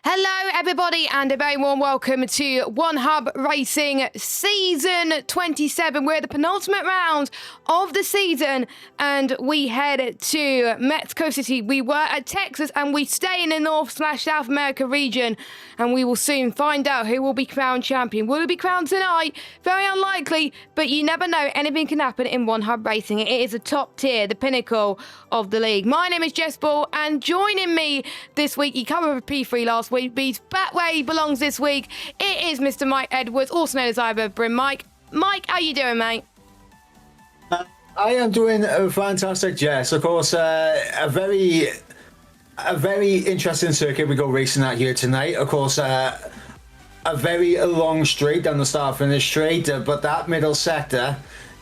Hello everybody and a very warm welcome to One Hub Racing Season 27. We're at the penultimate round of the season and we head to Mexico City. We were at Texas and we stay in the North/South America region and we will soon find out who will be crowned champion. Will it be crowned tonight? Very unlikely, but you never know. Anything can happen in One Hub Racing. It is a top tier, the pinnacle of the league. My name is Jess Ball and joining me this week, he covered P3 last week, but he's back where he belongs this week. It is Mr. Mike Edwards, also known as Ivor Brim. Mike, how you doing, mate? I am doing fantastic, Jess. Of course, a very interesting circuit we go racing at here tonight. Of course, a very long straight down the start-finish straight, but that middle sector,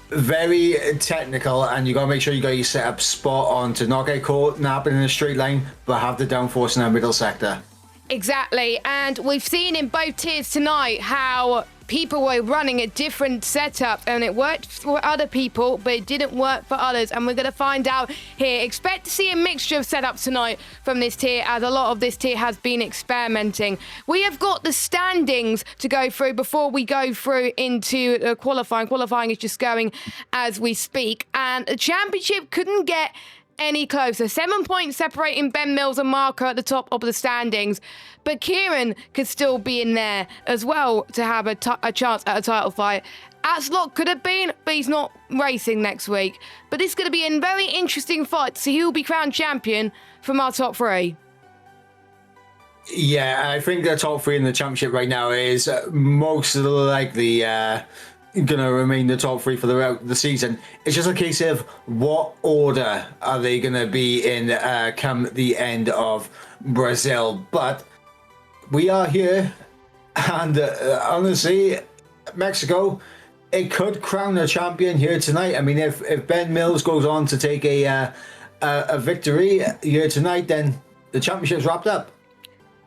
very technical, and you got to make sure you got your setup spot on to not get caught napping in a straight line, but have the downforce in that middle sector. Exactly, and we've seen in both tiers tonight how people were running a different setup and it worked for other people but it didn't work for others, and we're going to find out here. Expect to see a mixture of setups tonight from this tier, as a lot of this tier has been experimenting. We have got the standings to go through before we go through into qualifying. Qualifying is just going as we speak, and the championship couldn't get any closer. 7 points separating Ben Mills and Marco at the top of the standings, but Kieran could still be in there as well to have a chance at a title fight. Atslot could have been, but he's not racing next week. But this is going to be a very interesting fight to see who will be crowned champion from our top three. Yeah, I think the top three in the championship right now is most likely going to remain the top three for the season. It's just a case of what order are they going to be in come the end of Brazil. But we are here, and honestly, Mexico, it could crown a champion here tonight. I mean, if Ben Mills goes on to take a victory here tonight, then the championship's wrapped up.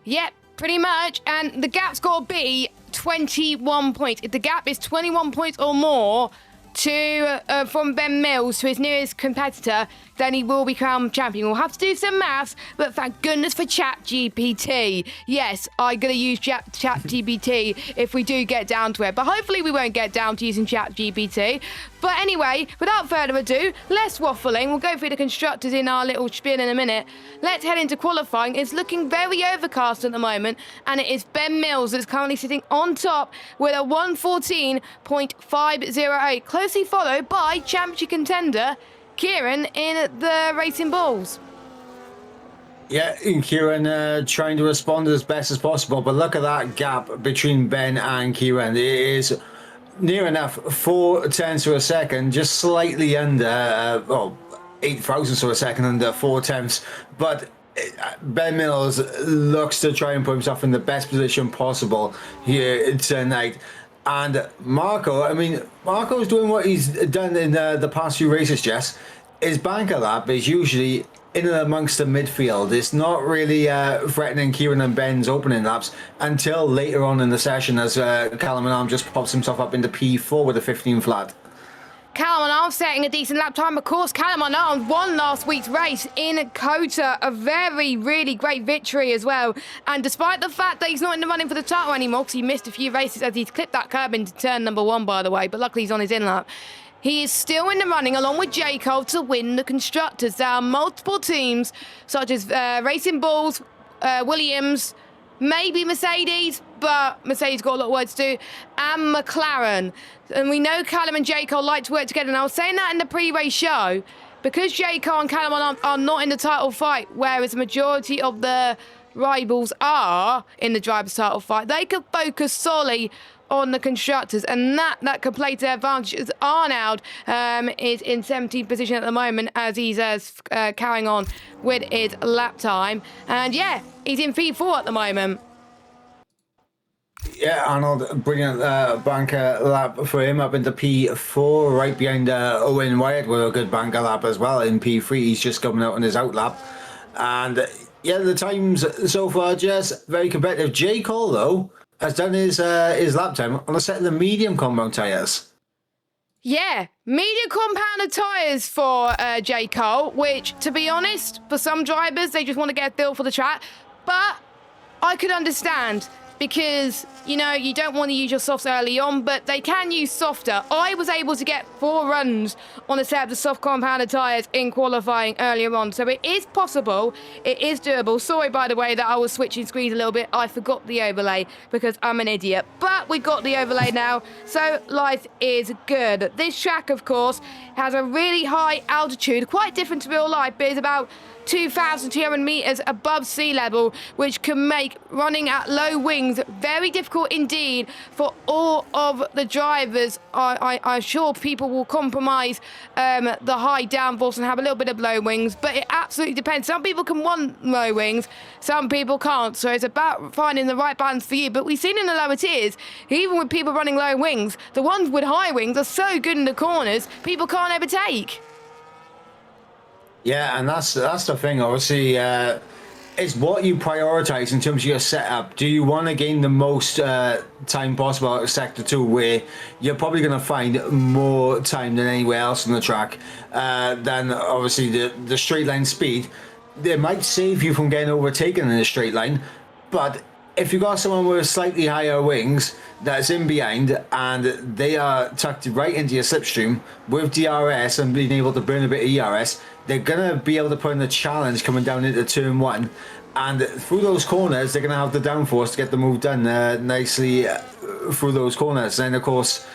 Yep, pretty much, and the gap's got to be 21 points. If the gap is 21 points or more to from Ben Mills to his nearest competitor, then he will be crowned champion. We'll have to do some maths, but thank goodness for ChatGPT. Yes, I'm going to use ChatGPT if we do get down to it, but hopefully we won't get down to using ChatGPT. But anyway, without further ado, less waffling. We'll go through the constructors in our little spiel in a minute. Let's head into qualifying. It's looking very overcast at the moment, and it is Ben Mills that's currently sitting on top with a 1:14.508, closely followed by championship contender Kieran in the Racing Bulls. Yeah, Kieran trying to respond as best as possible, but look at that gap between Ben and Kieran. It is near enough 0.4 of a second, just slightly under, 8 thousandths of a second under 0.4. But Ben Mills looks to try and put himself in the best position possible here tonight. And Marco, I mean, Marco's doing what he's done in the past few races, Jess. His banker lap is usually in and amongst the midfield. It's not really threatening Kieran and Ben's opening laps until later on in the session, as Callum Arm just pops himself up into P4 with a 15 flat. Callum Arm setting a decent lap time. Of course, Callum Arm won last week's race in COTA. A really great victory as well. And despite the fact that he's not in the running for the title anymore, because he missed a few races as he's clipped that curb into turn number 1, by the way, but luckily he's on his in-lap. He is still in the running, along with Jacob, to win the Constructors. There are multiple teams, such as Racing Bulls, Williams, maybe Mercedes, but Mercedes got a lot of work to do, and McLaren. And we know Callum and Jacob like to work together. And I was saying that in the pre-race show, because Jacob and Callum are not in the title fight, whereas the majority of the rivals are in the driver's title fight, they could focus solely on the constructors, and that could play to their advantage, as Arnaud is in 17th position at the moment as he's carrying on with his lap time. And yeah, he's in P4 at the moment. Yeah, Arnold, brilliant banker lap for him up into P4, right behind Owen Wyatt with a good banker lap as well in P3. He's just coming out on his out lap. And yeah, the times so far, Jess, very competitive. J. Cole, though, has done his lap time on a set of the medium compound tyres. Yeah, medium compounded tyres for J. Cole, which, to be honest, for some drivers, they just want to get a feel for the track. But I could understand because, you know, you don't want to use your softs early on, but they can use softer. I was able to get 4 runs on a set of the soft compounded tyres in qualifying earlier on, so it is possible, it is doable. Sorry, by the way, that I was switching screens a little bit. I forgot the overlay because I'm an idiot, but we got the overlay now, so life is good. This track, of course, has a really high altitude, quite different to real life, but it's about 2,200 meters above sea level, which can make running at low wings very difficult indeed for all of the drivers. I'm sure people will compromise the high downforce and have a little bit of low wings, but it absolutely depends. Some people can want low wings, some people can't, so it's about finding the right balance for you. But we've seen in the lower tiers, even with people running low wings, the ones with high wings are so good in the corners, people can't overtake. Yeah, and that's the thing. Obviously, it's what you prioritize in terms of your setup. Do you want to gain the most time possible out of Sector 2, where you're probably going to find more time than anywhere else on the track, than obviously the straight line speed? It might save you from getting overtaken in a straight line, but if you got someone with slightly higher wings that's in behind and they are tucked right into your slipstream with DRS and being able to burn a bit of ERS, they're going to be able to put in the challenge coming down into turn 1. And through those corners, they're going to have the downforce to get the move done nicely through those corners. And of course,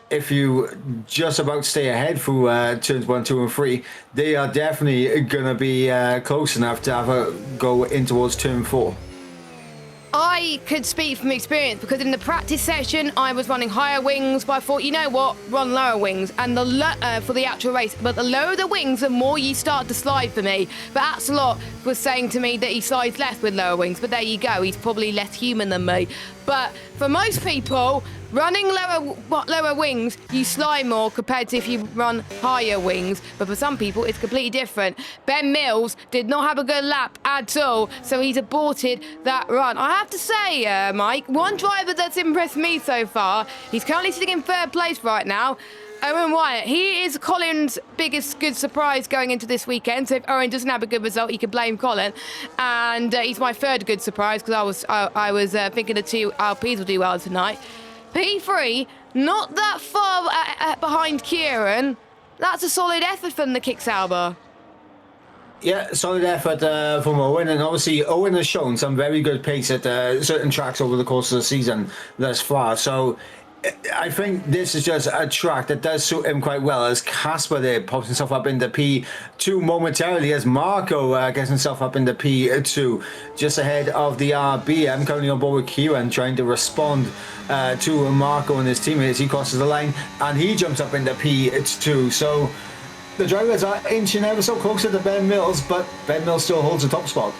if you just about stay ahead through turns 1, 2, and 3, they are definitely going to be close enough to have a go in towards turn 4. I could speak from experience because in the practice session I was running higher wings, but I thought, you know what, run lower wings and for the actual race. But the lower the wings, the more you start to slide for me. But Axelot was saying to me that he slides less with lower wings, but there you go, he's probably less human than me. But for most people, running lower wings, you slide more compared to if you run higher wings. But for some people, it's completely different. Ben Mills did not have a good lap at all, so he's aborted that run. I have to say, Mike, one driver that's impressed me so far, he's currently sitting in 3rd place right now, Owen Wyatt. He is Colin's biggest good surprise going into this weekend. So if Owen doesn't have a good result, he can blame Colin. And he's my 3rd good surprise because I was thinking the 2 Alpes will do well tonight. P3, not that far behind Kieran. That's a solid effort from the Kicksauber. Yeah, solid effort from Owen, and obviously Owen has shown some very good pace at certain tracks over the course of the season thus far. So I think this is just a track that does suit him quite well, as Casper there pops himself up into P2 momentarily, as Marco gets himself up into P2, just ahead of the RB. I'm currently on board with Kieran, trying to respond to Marco and his teammates. He crosses the line and he jumps up into P2. So the drivers are inching ever so closer to Ben Mills, but Ben Mills still holds the top spot.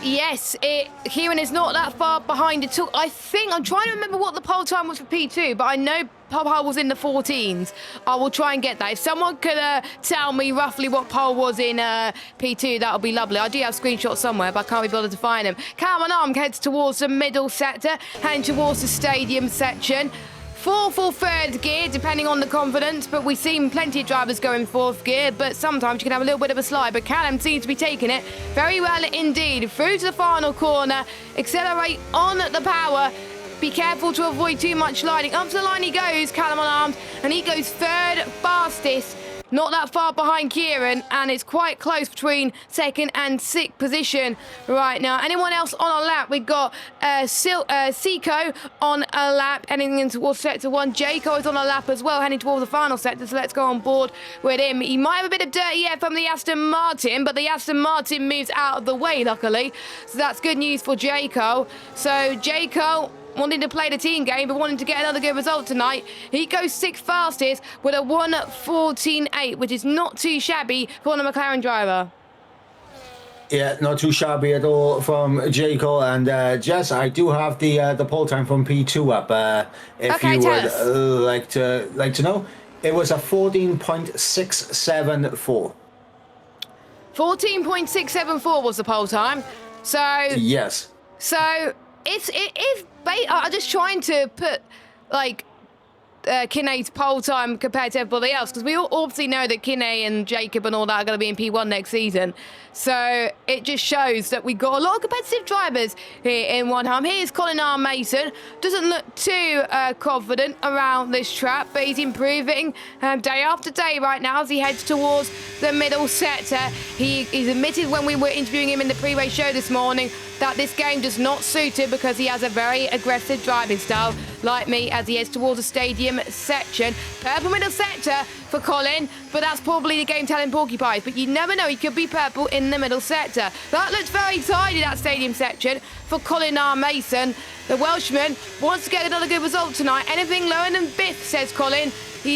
Yes, Kieran is not that far behind at all. I think, I'm trying to remember what the pole time was for P2, but I know pole was in the 14s. I will try and get that. If someone could tell me roughly what pole was in P2, that would be lovely. I do have screenshots somewhere, but I can't be bothered to find them. Cameron Arm heads towards the middle sector, heading towards the stadium section. 4th or 3rd gear, depending on the confidence, but we've seen plenty of drivers go in 4th gear, but sometimes you can have a little bit of a slide, but Callum seems to be taking it very well indeed. Through to the final corner, accelerate on the power, be careful to avoid too much sliding. Up to the line he goes, Callum on arms, and he goes 3rd fastest. Not that far behind Kieran, and it's quite close between 2nd and 6th position right now. Anyone else on a lap? We've got Seiko on a lap, heading in towards sector 1. Jaco is on a lap as well, heading towards the final sector, so let's go on board with him. He might have a bit of dirt yet from the Aston Martin, but the Aston Martin moves out of the way, luckily. So that's good news for Jaco. So Jaco wanting to play the team game, but wanting to get another good result tonight. He goes 6th fastest with a 1:14.8, which is not too shabby for the McLaren driver. Yeah, not too shabby at all from J. Cole. And Jess, I do have the pole time from P2 up. If okay, you would like to know, it was a 14.674. 14.674 was the pole time. So yes. So I'm just trying to put like Kinney's pole time compared to everybody else, because we all obviously know that Kinney and Jacob and all that are going to be in P1 next season. So it just shows that we got a lot of competitive drivers here in Wanham. Here's Colin R. Mason. Doesn't look too confident around this track, but he's improving day after day right now as he heads towards the middle sector. He's admitted when we were interviewing him in the pre-race show this morning that this game does not suit him because he has a very aggressive driving style, like me, as he heads towards the stadium section. Purple middle sector for Colin, but that's probably the game telling porcupines. But you never know, he could be purple in the middle sector. That looks very tidy, that stadium section, for Colin R. Mason. The Welshman wants to get another good result tonight. Anything lower than Biff, says Colin.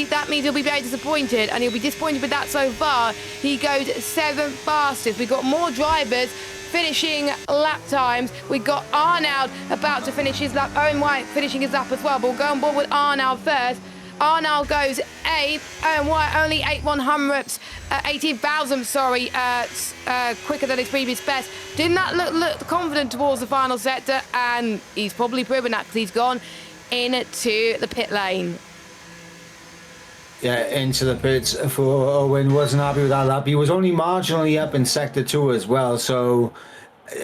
That means he'll be very disappointed, and he'll be disappointed with that so far. He goes 7th fastest. We've got more drivers finishing lap times. We got Arnold about to finish his lap. Owen White finishing his lap as well, but we'll go on board with Arnold first. Arnold goes 8th. Owen White only 18 thousandths, sorry, quicker than his previous best. Did not look confident towards the final sector, and he's probably proven that because he's gone into the pit lane. Yeah, into the pits for Owen. Wasn't happy with that lap. He was only marginally up in sector 2 as well, so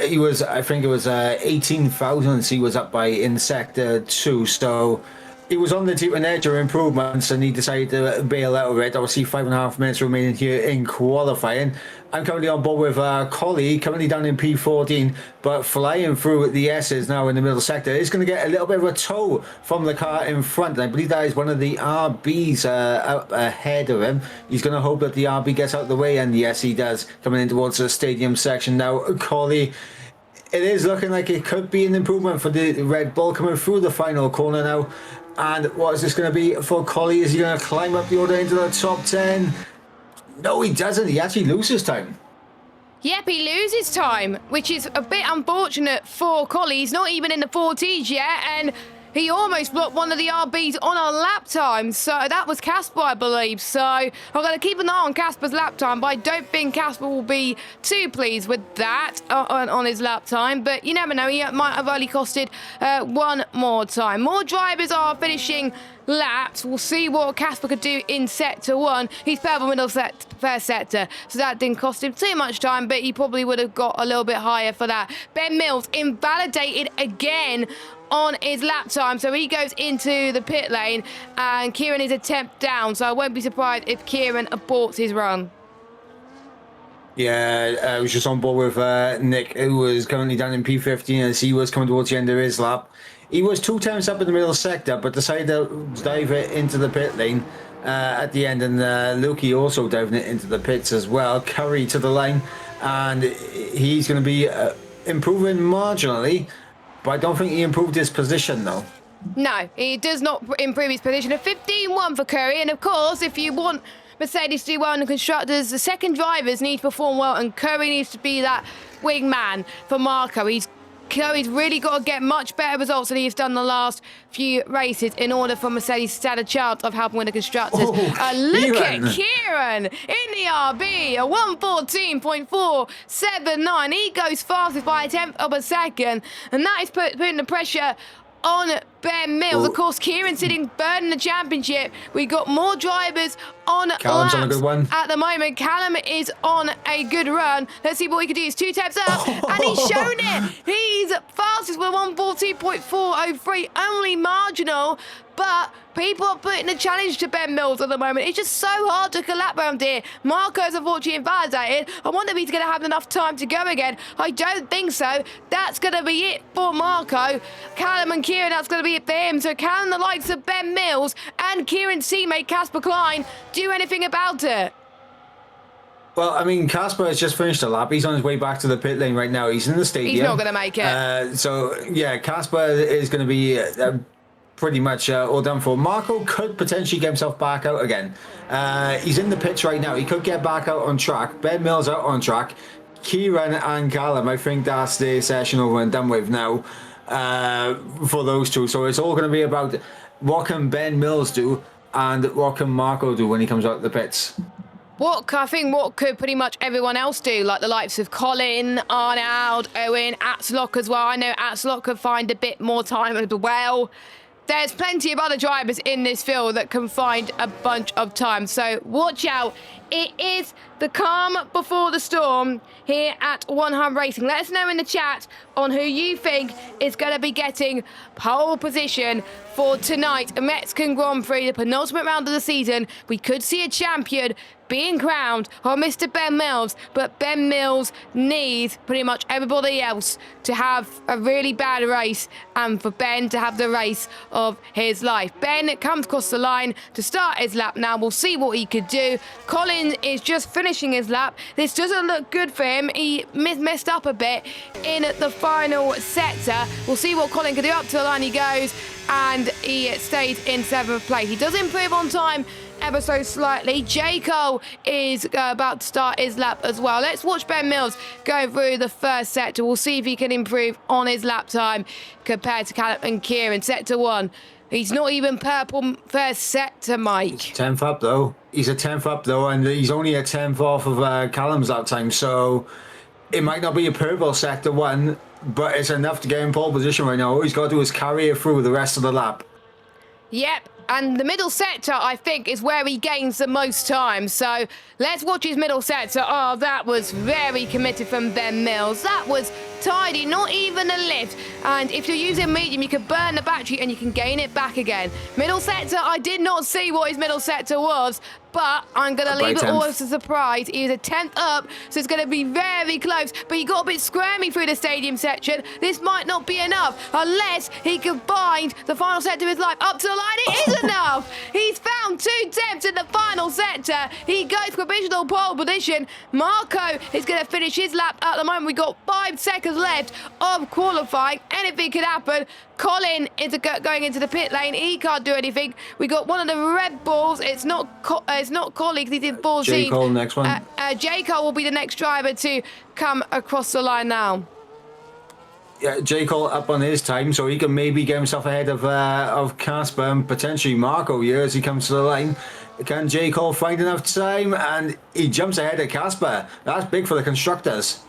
he was, I think it was 18 thousandths he was up by in sector 2, so he was on the deeper edge of improvements, and he decided to bail out of it. Obviously 5.5 minutes remaining here in qualifying. I'm currently on board with Collie, currently down in P14, but flying through the S's now in the middle sector. Is going to get a little bit of a tow from the car in front, and I believe that is one of the RBs up ahead of him. He's going to hope that the RB gets out of the way, and yes, he does, coming in towards the stadium section now. Collie, it is looking like it could be an improvement for the Red Bull coming through the final corner now. And what is this going to be for Collie? Is he going to climb up the order into the top 10? No, he doesn't. He actually loses time. Yep, he loses time, which is a bit unfortunate for Collie. He's not even in the 40s yet, and he almost blocked one of the RBs on a lap time. So that was Casper, I believe. So I'm going to keep an eye on Casper's lap time, but I don't think Casper will be too pleased with that on his lap time. But you never know, he might have only costed one more time. More drivers are finishing laps. We'll see what Casper could do in sector 1. He's purple middle first sector, so that didn't cost him too much time, but he probably would have got a little bit higher for that. Ben Mills invalidated again on his lap time, so he goes into the pit lane, and Kieran is a tenth down, so I won't be surprised if Kieran aborts his run. Yeah, I was just on board with Nick, who was currently down in P15 as he was coming towards the end of his lap. He was 2 times up in the middle sector, but decided to dive it into the pit lane at the end, and Lukey also diving it into the pits as well. Curry to the line, and he's going to be improving marginally, but I don't think he improved his position though. No, he does not improve his position. A 15-1 for Curry, and of course, if you want Mercedes to do well in the constructors, the second drivers need to perform well, and Curry needs to be that wingman for Marco. Curry's really got to get much better results than he's done the last few races in order for Mercedes to stand a chance of helping win the constructors. Look at Kieran in the RB, a 1:14.479. He goes fastest by a tenth of a second, and that is putting the pressure on Ben Mills. Of course, Kieran sitting third in the championship. We got more drivers on Callum's laps on a good one. at the moment. Callum is on a good run. Let's see what he can do. He's 2 steps up, and he's shown it. He's fastest with a 1:14.403, only marginal, but people are putting a challenge to Ben Mills at the moment. It's just so hard to collapse around here. Marco's unfortunately invalidated. I wonder if he's going to have enough time to go again. I don't think so. That's going to be it for Marco. Callum and Kieran, that's going to be it for him. So can the likes of Ben Mills and Kieran's teammate Casper Klein do anything about it? Well, I mean, Casper has just finished a lap. He's on his way back to the pit lane right now. He's in the stadium. He's not going to make it. So, yeah, Casper is going to be pretty much all done for. Marco could potentially get himself back out again. He's in the pits right now. He could get back out on track. Ben Mills out on track. Kieran and Callum, I think that's the session over and done with now for those two. So it's all going to be about what can Ben Mills do and what can Marco do when he comes out of the pits. What could pretty much everyone else do, like the likes of Colin, Arnold, Owen, Atzlock as well. I know Atzlock could find a bit more time as well. there's plenty of other drivers in this field that can find a bunch of time. So watch out. It is the calm before the storm here at One Hub Racing. Let us know in the chat on who you think is going to be getting pole position for tonight. A Mexican Grand Prix, the penultimate round of the season. We could see a champion being crowned on Mr. Ben Mills, but Ben Mills needs pretty much everybody else to have a really bad race and for Ben to have the race of his life. Ben comes across the line to start his lap now. We'll see what he could do. Colin is just finishing his lap. This doesn't look good for him. He messed up a bit in the final sector. We'll see what Colin can do. Up to the line he goes, and he stays in 7th place. He does improve on time ever so slightly. J. Cole is about to start his lap as well. Let's watch Ben Mills go through the first sector. We'll see if he can improve on his lap time compared to Callum and Kieran. Sector 1. He's not even purple first sector, Mike. 10th up, though. He's a 10th up, though, and he's only a 10th off of Callum's lap time, so it might not be a purple sector 1, but it's enough to get in pole position right now. All he's got to do is carry it through the rest of the lap. Yep, and the middle sector, I think, is where he gains the most time. So let's watch his middle sector. Oh, that was very committed from Ben Mills. That was tidy, not even a lift. And if you're using medium, you can burn the battery and you can gain it back again. Middle sector, I did not see what his middle sector was, but I'm going to leave it all as a surprise. He is a 10th up, so it's going to be very close. But he got a bit squirmy through the stadium section. This might not be enough unless he can find the final sector of his life. Up to the line, it is enough. He's found 2 tenths in the final sector. He goes provisional pole position. Marco is going to finish his lap at the moment. We've got 5 seconds left of qualifying. Anything could happen. Colin is going into the pit lane. He can't do anything. We got one of the Red Bulls. It's not colleagues. He's in 14. J. Cole, next one. J. Cole will be the next driver to come across the line now. Yeah, J. Cole up on his time, so he can maybe get himself ahead of Casper and potentially Marco here as he comes to the line. Can J. Cole find enough time? And he jumps ahead of Casper. That's big for the constructors.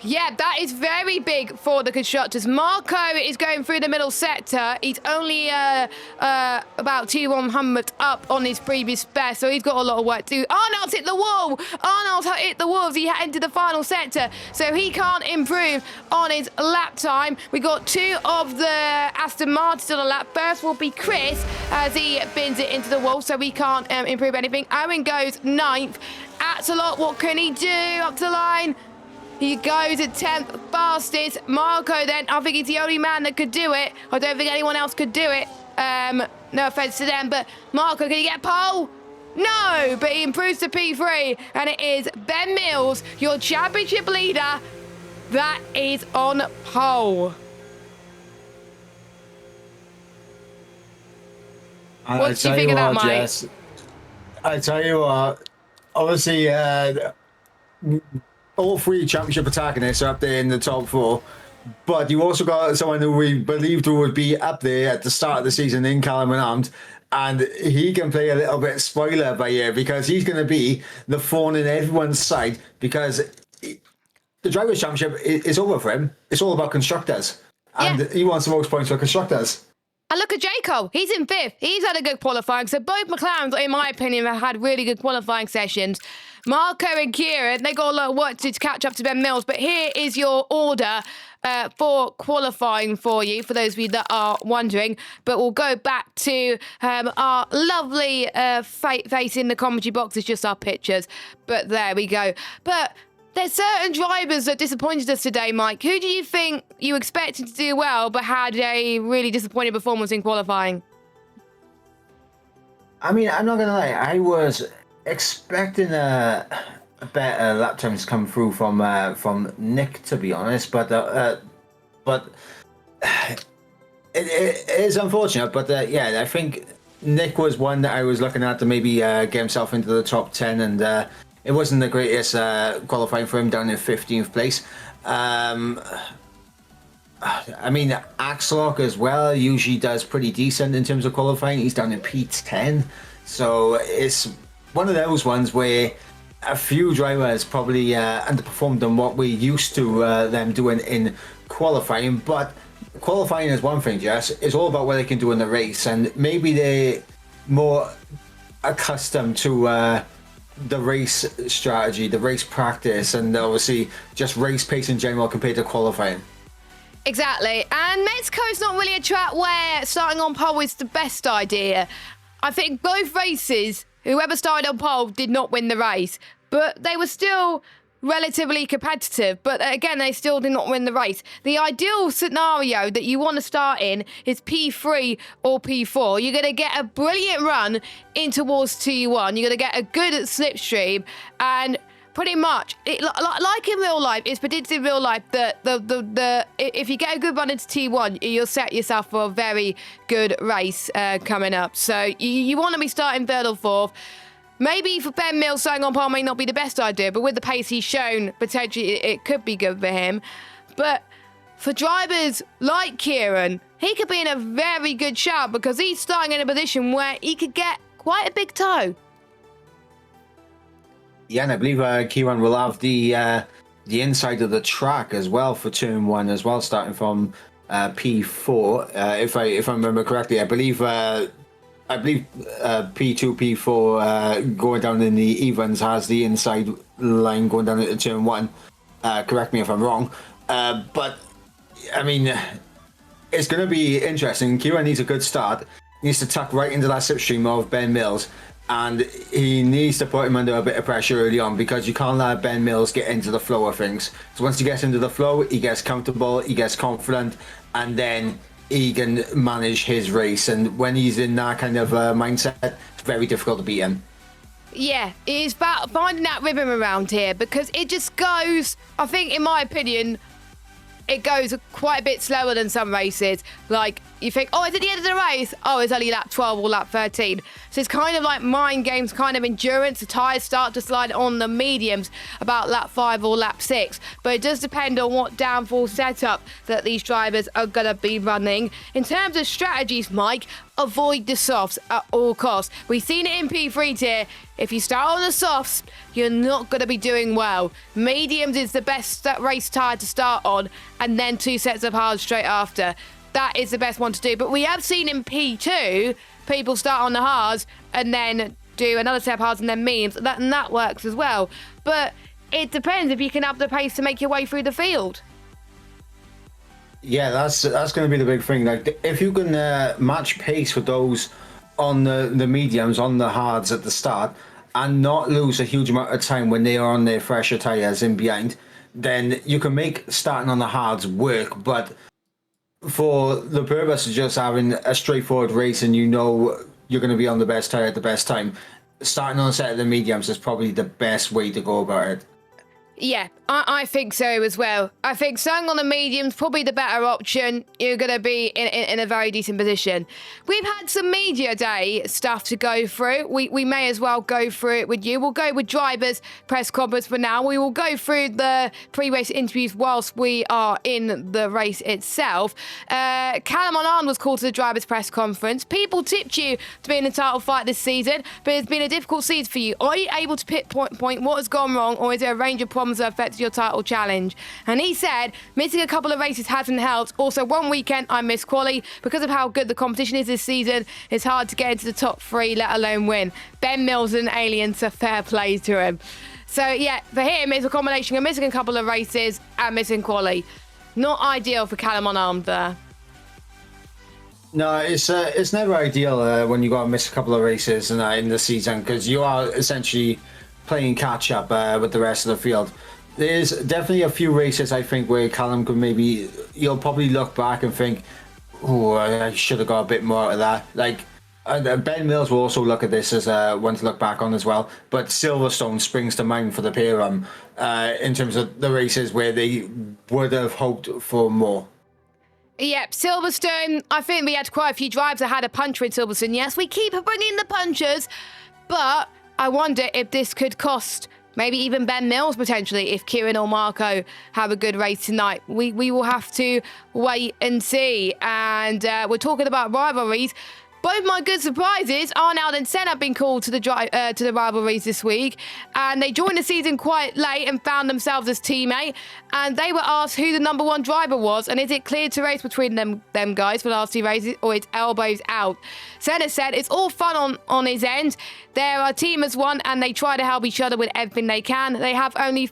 Yeah, that is very big for the constructors. Marco is going through the middle sector. He's only about 2/100 up on his previous best, so he's got a lot of work to do. Arnold's hit the wall. Arnold's hit the walls. He entered the final sector, so he can't improve on his lap time. We got 2 of the Aston Martins on the lap. First will be Chris as he bins it into the wall, so he can't improve anything. Owen goes 9th. Atzelot, what can he do up to the line? He goes at 10th fastest. Marco then, I think he's the only man that could do it. I don't think anyone else could do it. No offense to them, but Marco, can he get pole? No, but he improves to P3, and it is Ben Mills, your championship leader, that is on pole. What do you think of that, Mike? Jess, I tell you what, obviously, all 3 championship protagonists are up there in the top 4, but you also got someone who we believed would be up there at the start of the season in Callum and Armed, and he can play a little bit spoiler by ear because he's going to be the thorn in everyone's side because the Drivers' Championship is over for him. It's all about constructors, and he wants the most points for constructors. And look at J. Cole. He's in 5th. He's had a good qualifying. So both McLarens, in my opinion, have had really good qualifying sessions. Marco and Kieran, they got a lot of work to catch up to Ben Mills. But here is your order for qualifying for you, for those of you that are wondering. But we'll go back to our lovely face in the commentary box. It's just our pictures. But there we go. But there's certain drivers that disappointed us today, Mike. Who do you think you expected to do well but had a really disappointing performance in qualifying? I mean, I'm not going to lie. I was expecting a better lap times come through from Nick, to be honest. But it is unfortunate. But yeah, I think Nick was one that I was looking at to maybe get himself into the top 10 and... it wasn't the greatest qualifying for him down in 15th place. I mean, Axlock as well usually does pretty decent in terms of qualifying. He's down in P10. So it's one of those ones where a few drivers probably underperformed on what we're used to them doing in qualifying. But qualifying is one thing, Jess. It's all about what they can do in the race, and maybe they're more accustomed to the race strategy, the race practice, and obviously just race pace in general compared to qualifying. Exactly. And Mexico's not really a track where starting on pole is the best idea. I think both races, whoever started on pole did not win the race, but they were still relatively competitive. But again, they still did not win the race. The ideal scenario that you want to start in is P3 or P4. You're going to get a brilliant run in towards T1. You're going to get a good slipstream, and pretty much, like in real life, it's predicted in real life that if you get a good run into T1, you'll set yourself for a very good race coming up. So you want to be starting third or fourth. Maybe for Ben Mills, starting on pole may not be the best idea, but with the pace he's shown, potentially it could be good for him. But for drivers like Kieran, he could be in a very good shout because he's starting in a position where he could get quite a big toe. Yeah, and I believe Kieran will have the inside of the track as well for turn 1 as well, starting from P4. If I remember correctly, I believe P2, P4 going down in the evens has the inside line going down into turn 1. Correct me if I'm wrong, but I mean, it's going to be interesting. Kieran needs a good start. He needs to tuck right into that slipstream of Ben Mills. And he needs to put him under a bit of pressure early on because you can't let Ben Mills get into the flow of things. So once he gets into the flow, he gets comfortable, he gets confident, and then he can manage his race. And when he's in that kind of mindset, it's very difficult to beat him. Yeah, it is about finding that rhythm around here because it just goes, I think, in my opinion, it goes quite a bit slower than some races. Like, you think, oh, it's at the end of the race. Oh, it's only lap 12 or lap 13. So it's kind of like mind games, kind of endurance. The tyres start to slide on the mediums about lap 5 or lap 6. But it does depend on what downforce setup that these drivers are going to be running. In terms of strategies, Mike, avoid the softs at all costs. We've seen it in P3 tier. If you start on the softs, you're not going to be doing well. Mediums is the best race tyre to start on, and then 2 sets of hards straight after. That is the best one to do. But we have seen in P2, people start on the hards and then do another set of hards and then mediums. And that works as well. But it depends if you can have the pace to make your way through the field. Yeah, that's going to be the big thing. Like, if you can match pace with those on the mediums, on the hards at the start, and not lose a huge amount of time when they are on their fresher tyres in behind, then you can make starting on the hards work. But for the purpose of just having a straightforward race and you know you're going to be on the best tyre at the best time, starting on a set of the mediums is probably the best way to go about it. Yeah, I think so as well. I think starting on the medium's probably the better option. You're going to be in a very decent position. We've had some media day stuff to go through. We may as well go through it with you. We'll go with drivers' press conference for now. We will go through the pre-race interviews whilst we are in the race itself. Callum Arnott was called to the drivers' press conference. People tipped you to be in the title fight this season, but it's been a difficult season for you. Are you able to pinpoint what has gone wrong, or is there a range of problems that affected your title challenge? And he said, missing a couple of races hasn't helped. Also, one weekend I missed quali because of how good the competition is this season. It's hard to get into the top 3, let alone win. Ben Mills and Alien, so fair play to him. So yeah, for him, it's a combination of missing a couple of races and missing quali. Not ideal for Callum unarmed there. No, it's never ideal when you got to miss a couple of races in the season, because you are essentially playing catch up with the rest of the field. There's definitely a few races I think where Callum could you'll probably look back and think, oh, I should have got a bit more out of that. Like, Ben Mills will also look at this as one to look back on as well. But Silverstone springs to mind for the pair in terms of the races where they would have hoped for more. Yep, Silverstone, I think we had quite a few drives that had a puncher in Silverstone. Yes, we keep bringing the punchers, but I wonder if this could cost maybe even Ben Mills potentially if Kieran or Marco have a good race tonight. We will have to wait and see. And we're talking about rivalries. Both my good surprises, Arnold and Senna, have been called to the rivalries this week, and they joined the season quite late and found themselves as teammate. And they were asked who the number one driver was, and is it clear to race between them guys for the last 2 races, or it's elbows out. Senna said it's all fun on his end. They're a team as one, and they try to help each other with everything they can. They have only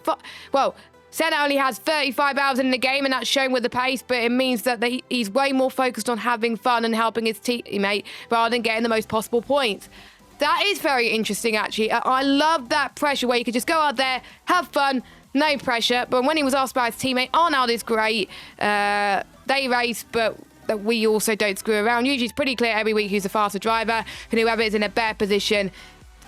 Senna only has 35 hours in the game, and that's shown with the pace, but it means that he's way more focused on having fun and helping his teammate rather than getting the most possible points. That is very interesting, actually. I love that pressure where you can just go out there, have fun, no pressure. But when he was asked by his teammate, Arnold is great. They race, but that we also don't screw around. Usually it's pretty clear every week who's the faster driver, and whoever is in a better position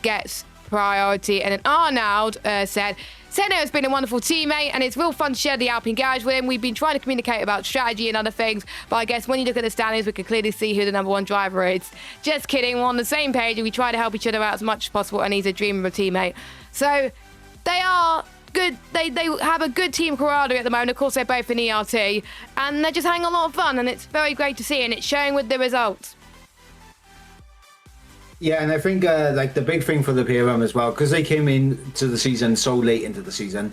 gets priority. And then Arnold said, Senna has been a wonderful teammate, and it's real fun to share the Alpine garage with him. We've been trying to communicate about strategy and other things, but I guess when you look at the standings, we can clearly see who the number one driver is. Just kidding, we're on the same page, and we try to help each other out as much as possible, and he's a dream of a teammate. So they are good. They have a good team camaraderie at the moment. Of course, they're both in ERT, and they're just having a lot of fun, and it's very great to see, and it's showing with the results. Yeah, and I think like the big thing for the PRM as well, because they came into the season so late into the season,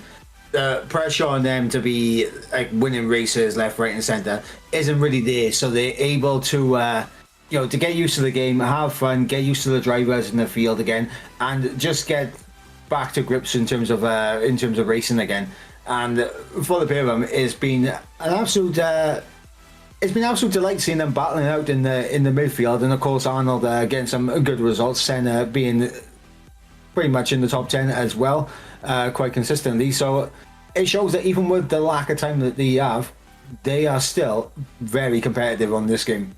the pressure on them to be like winning races left, right, and centre isn't really there. So they're able to, to get used to the game, have fun, get used to the drivers in the field again, and just get back to grips in terms of racing again. And for the PRM, it's been an absolute. It's been absolute delight seeing them battling out in the midfield, and of course Arnold getting some good results, Senna being pretty much in the top 10 as well, quite consistently. So it shows that even with the lack of time that they have, they are still very competitive on this game.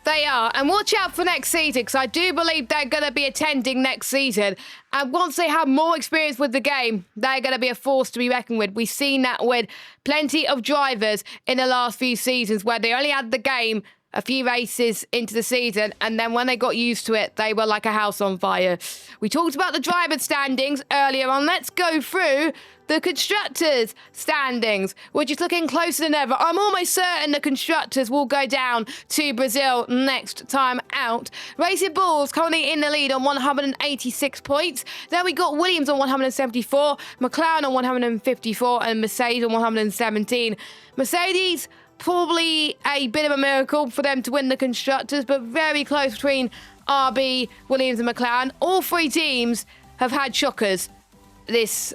They are, and watch out for next season, because I do believe they're going to be attending next season. And once they have more experience with the game, they're going to be a force to be reckoned with. We've seen that with plenty of drivers in the last few seasons, where they only had the game a few races into the season, and then when they got used to it, they were like a house on fire. We talked about the driver standings earlier on. Let's go through the constructors' standings, which is looking closer than ever. I'm almost certain the constructors will go down to Brazil next time out. Racing Bulls currently in the lead on 186 points. Then we got Williams on 174, McLaren on 154, and Mercedes on 117. Mercedes, probably a bit of a miracle for them to win the constructors, but very close between RB, Williams, and McLaren. All three teams have had shockers this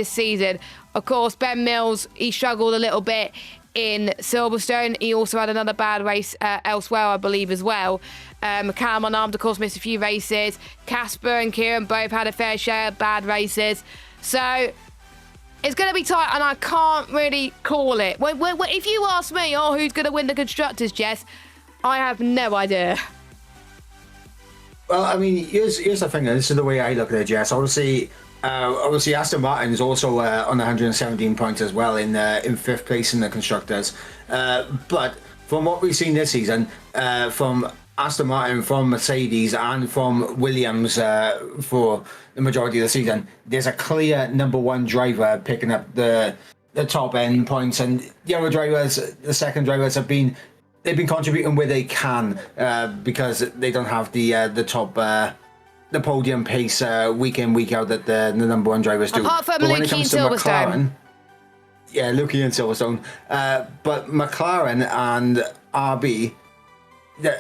season. Of course, Ben Mills, he struggled a little bit in Silverstone. He also had another bad race elsewhere, I believe, as well. Callum Unarmed, of course, missed a few races. Casper and Kieran both had a fair share of bad races. So it's going to be tight, and I can't really call it. If you ask me, who's going to win the constructors, Jess, I have no idea. Well, I mean, here's the thing, and this is the way I look at it, Jess. Obviously, Aston Martin is also on 117 points as well in 5th place in the constructors. But from what we've seen this season, from Aston Martin, from Mercedes, and from Williams for the majority of the season, there's a clear number one driver picking up the top end points, and the other drivers, the second drivers, they've been contributing where they can because they don't have the top the podium pace week in, week out that the number one drivers do. Apart from Lukey and Silverstone. Yeah, Lukey and Silverstone. But McLaren and RB,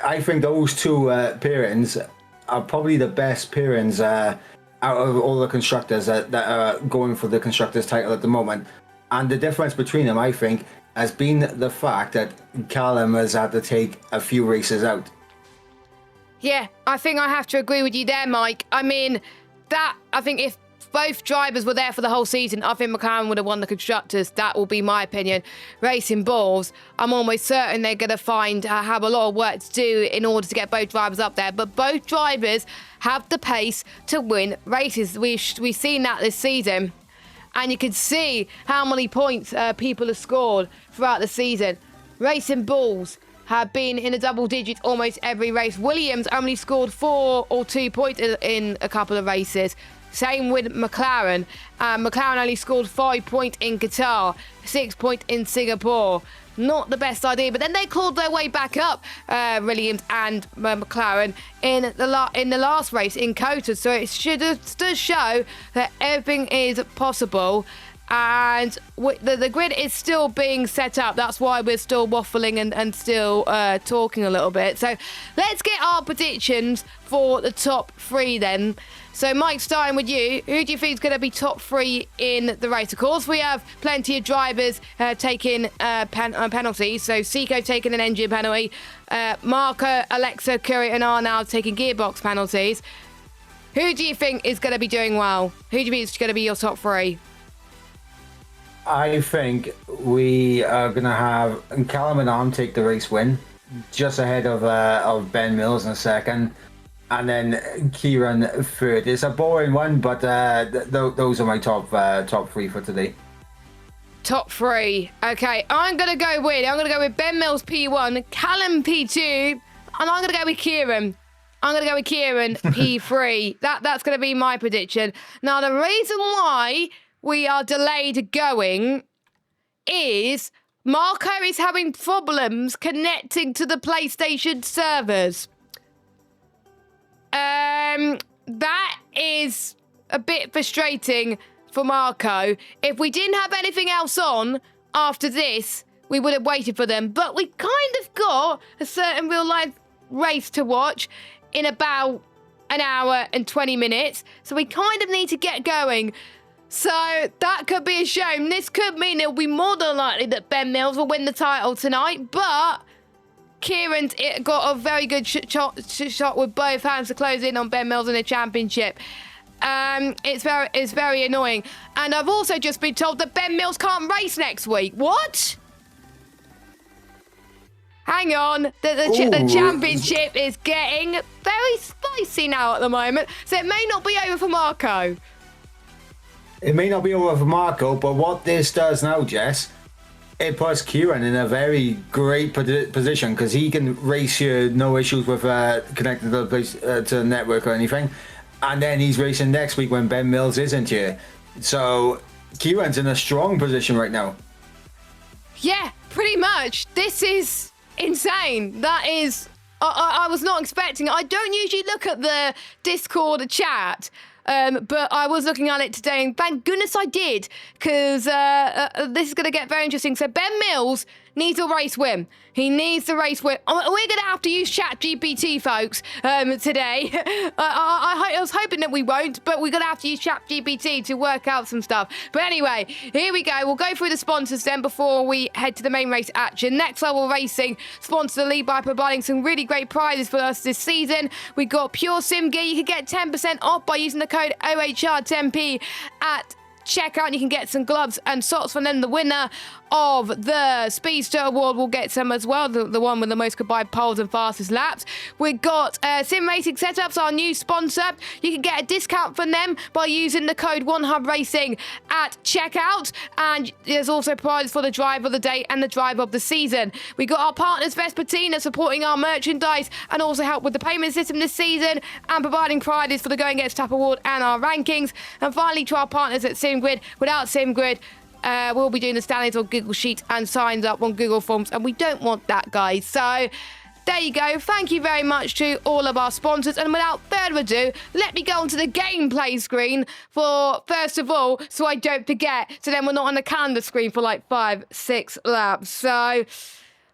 I think those two pairings are probably the best pairings out of all the constructors that are going for the constructors title at the moment. And the difference between them, I think, has been the fact that Callum has had to take a few races out. Yeah, I think I have to agree with you there, Mike. I mean, I think if both drivers were there for the whole season, I think McLaren would have won the constructors. That will be my opinion. Racing Bulls, I'm almost certain they're going to have a lot of work to do in order to get both drivers up there. But both drivers have the pace to win races. We've seen that this season. And you can see how many points people have scored throughout the season. Racing Bulls have been in the double digits almost every race. Williams only scored 4 or 2 points in a couple of races. Same with McLaren. McLaren only scored 5 points in Qatar, 6 points in Singapore. not the best idea. But then they clawed their way back up, Williams and McLaren, in the last race in COTA. So it does show that everything is possible. And the grid is still being set up. That's why we're still waffling and still talking a little bit. So let's get our predictions for the top 3 then. So Mike, starting with you, who do you think is going to be top 3 in the race? Of course, we have plenty of drivers taking penalties. So Seco taking an engine penalty, Marco, Alexa, Curry and Arnaud taking gearbox penalties. Who do you think is going to be doing well? Who do you think is going to be your top 3? I think we are going to have Callum and Arm take the race win, just ahead of Ben Mills in a second, and then Kieran third. It's a boring one, but those are my top 3 for today. Top 3. Okay, I'm going to go with Ben Mills P1, Callum P2, and I'm going to go with Kieran. P3. That's going to be my prediction. Now, the reason why we are delayed going is Marco is having problems connecting to the PlayStation servers. That is a bit frustrating for Marco. If we didn't have anything else on after this, we would have waited for them. But we kind of got a certain real life race to watch in about an hour and 20 minutes. So we kind of need to get going. So that could be a shame. This could mean it'll be more than likely that Ben Mills will win the title tonight, but Kieran's got a very good shot with both hands to close in on Ben Mills in the championship. It's very annoying. And I've also just been told that Ben Mills can't race next week. What? Hang on, the championship is getting very spicy now at the moment, so it may not be over for Marco. It may not be over for Marco, but what this does now, Jess, it puts Kieran in a very great position because he can race here, no issues with connecting to the network or anything. And then he's racing next week when Ben Mills isn't here. So Kieran's in a strong position right now. Yeah, pretty much. This is insane. That is... I was not expecting it. I don't usually look at the Discord chat, but I was looking at it today, and thank goodness I did, because this is going to get very interesting. So Ben Mills needs a race win. He needs the race win. We're going to have to use ChatGPT, folks, today. I was hoping that we won't, but we're going to have to use ChatGPT to work out some stuff. But anyway, here we go. We'll go through the sponsors then before we head to the main race action. Next Level Racing sponsors the league by providing some really great prizes for us this season. We got Pure Sim Gear. You can get 10% off by using the code OHR10P at checkout. You can get some gloves and socks from them. The winner of the Speedster Award will get some as well, the one with the most combined poles and fastest laps. We've got Sim Racing Setups, our new sponsor. You can get a discount from them by using the code OneHubRacing at checkout, and there's also prizes for the driver of the day and the driver of the season. We got our partners Vespertina supporting our merchandise and also help with the payment system this season and providing prizes for the Going Gets Tap Award and our rankings. And finally to our partners at SimGrid. Without SimGrid, we'll be doing the standings on Google Sheets and signs up on Google Forms, and we don't want that, guys. So there you go. Thank you very much to all of our sponsors. And without further ado, let me go onto the gameplay screen for, first of all, so I don't forget. So then we're not on the calendar screen for like 5-6 laps. So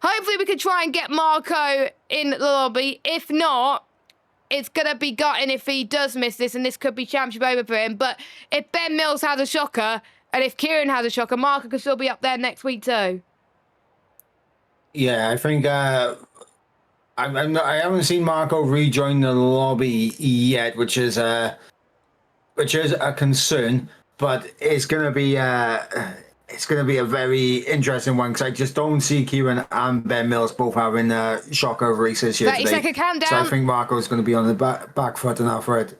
hopefully we can try and get Marco in the lobby. If not, it's going to be gutting if he does miss this, and this could be championship over for him. But if Ben Mills has a shocker, and if Kieran has a shocker, Marco could still be up there next week too. Yeah, I think I haven't seen Marco rejoin the lobby yet, which is a concern. But it's gonna be a very interesting one because I just don't see Kieran and Ben Mills both having shocker races here 30 today. second countdown. So I think Marco's going to be on the back foot in that thread.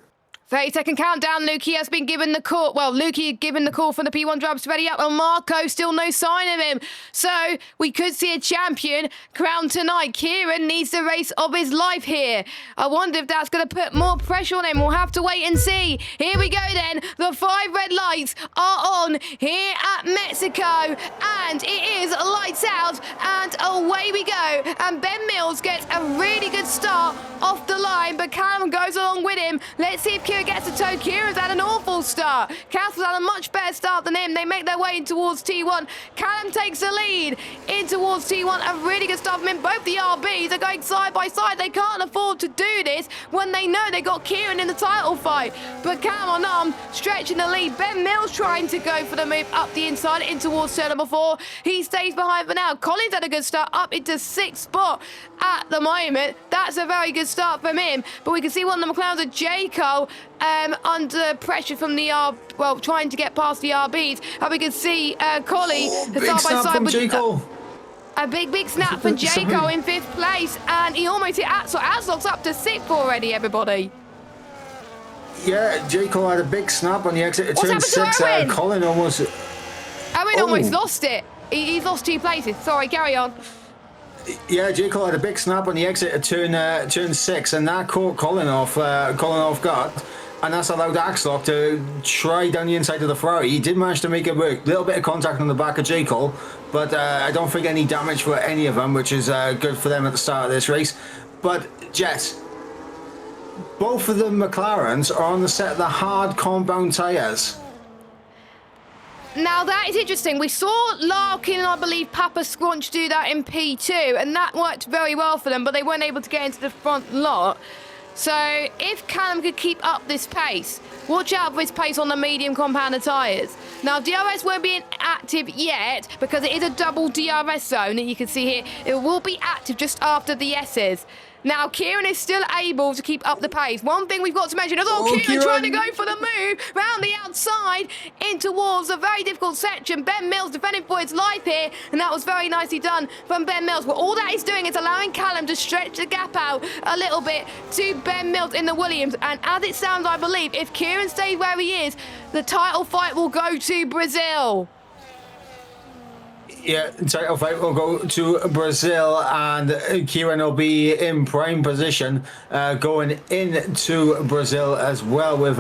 30-second countdown. Lukey has been given the call. Well, Lukey had given the call for the P1 drums to ready up, and Marco still no sign of him. So we could see a champion crowned tonight. Kieran needs the race of his life here. I wonder if that's going to put more pressure on him. We'll have to wait and see. Here we go then. The 5 red lights are on here at Mexico, and it is lights out, and away we go. And Ben Mills gets a really good start off the line, but Callum goes along with him. Let's see if Kieran gets a toe. Kieran's had an awful start. Castle's had a much better start than him. They make their way in towards T1. Callum takes the lead in towards T1. A really good start from him. Both the RBs are going side by side. They can't afford to do this when they know they got Kieran in the title fight. But Callum on stretching the lead. Ben Mills trying to go for the move up the inside in towards turn number 4. He stays behind for now. Collins had a good start up into 6th spot at the moment. That's a very good start from him. But we can see one of the McLarens of J. Cole under pressure from the trying to get past the RBs. And we can see Collie side by side with J. Cole. A big snap for J. Cole in 5th place, and he almost hit Axel. Axel's up to 6th already, everybody. Yeah, J. Cole had a big snap on the exit at turn 6. Colin almost... Owen almost lost it. He's lost 2 places. Sorry, carry on. Yeah, J. Cole had a big snap on the exit at turn 6, and that caught Colin off guard, and that's allowed Axel to try down the inside of the Ferrari. He did manage to make it work. A little bit of contact on the back of J. Cole, but I don't think any damage for any of them, which is good for them at the start of this race. But, Jess, both of the McLarens are on the set of the hard compound tyres. Now, that is interesting. We saw Larkin and I believe Papa Squanch do that in P2, and that worked very well for them, but they weren't able to get into the front lot. So, if Callum could keep up this pace, watch out for his pace on the medium compounded tyres. Now, DRS won't be active yet, because it is a double DRS zone that you can see here. It will be active just after the S's. Now, Kieran is still able to keep up the pace. One thing we've got to mention is, Kieran trying to go for the move round the outside in towards a very difficult section. Ben Mills defending for his life here, and that was very nicely done from Ben Mills. But all that he's doing is allowing Callum to stretch the gap out a little bit to Ben Mills in the Williams. And as it sounds, I believe, if Kieran stays where he is, the title fight will go to Brazil. Yeah, title fight will go to Brazil, and Kieran will be in prime position going into Brazil as well, with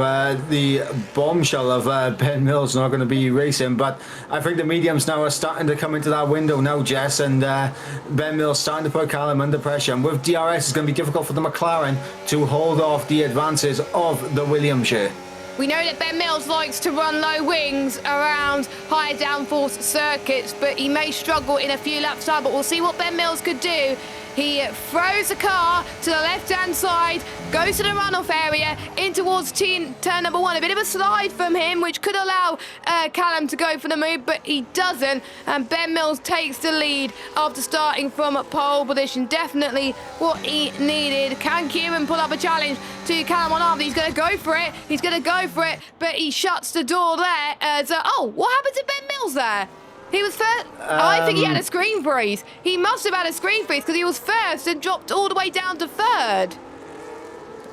the bombshell of Ben Mills not going to be racing. But I think the mediums now are starting to come into that window now, Jess, and Ben Mills starting to put Callum under pressure. And with DRS, it's going to be difficult for the McLaren to hold off the advances of the Williams here. We know that Ben Mills likes to run low wings around high downforce circuits, but he may struggle in a few laps time, but we'll see what Ben Mills could do. He throws the car to the left-hand side, goes to the runoff area, in towards turn number 1. A bit of a slide from him, which could allow Callum to go for the move, but he doesn't. And Ben Mills takes the lead after starting from pole position. Definitely what he needed. Can Kieran pull up a challenge to Callum on after? He's going to go for it. He's going to go for it, but he shuts the door there. What happened to Ben Mills there? He was first. I think he had a screen freeze. He must have had a screen freeze because he was first and dropped all the way down to 3rd.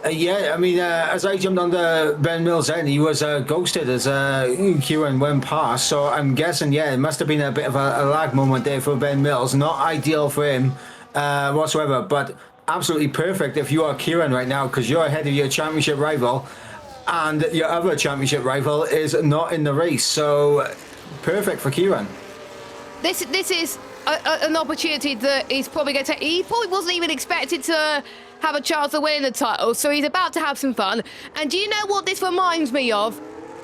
Yeah, I mean, as I jumped on the Ben Mills end, he was ghosted as Kieran went past. So I'm guessing, yeah, it must have been a bit of a lag moment there for Ben Mills. Not ideal for him whatsoever, but absolutely perfect if you are Kieran right now, because you're ahead of your championship rival, and your other championship rival is not in the race. So perfect for Kieran. This is an opportunity that he's probably going to take. He probably wasn't even expected to have a chance of winning the title, so he's about to have some fun. And do you know what this reminds me of?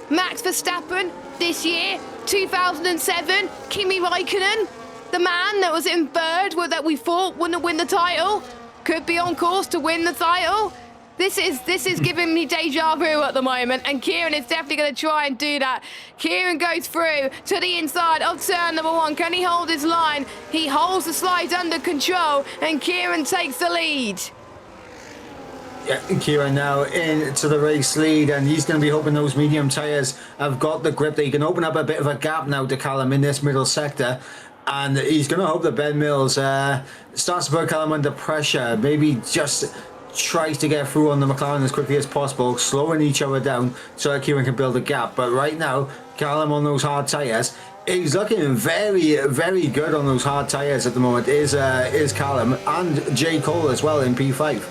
Max Verstappen this year, 2007, Kimi Räikkönen, the man that was in 3rd, that we thought wouldn't win the title, could be on course to win the title. This is giving me deja vu at the moment, and Kieran is definitely going to try and do that. Kieran goes through to the inside of turn number 1. Can he hold his line? He holds the slides under control, and Kieran takes the lead. Yeah, Kieran now into the race lead, and he's going to be hoping those medium tyres have got the grip that he can open up a bit of a gap now to Callum in this middle sector. And he's going to hope that Ben Mills starts to put Callum under pressure, maybe just tries to get through on the McLaren as quickly as possible, slowing each other down so that Kieran can build a gap. But right now, Callum on those hard tyres, he's looking very, very good on those hard tyres at the moment, is Callum, and J. Cole as well in P5.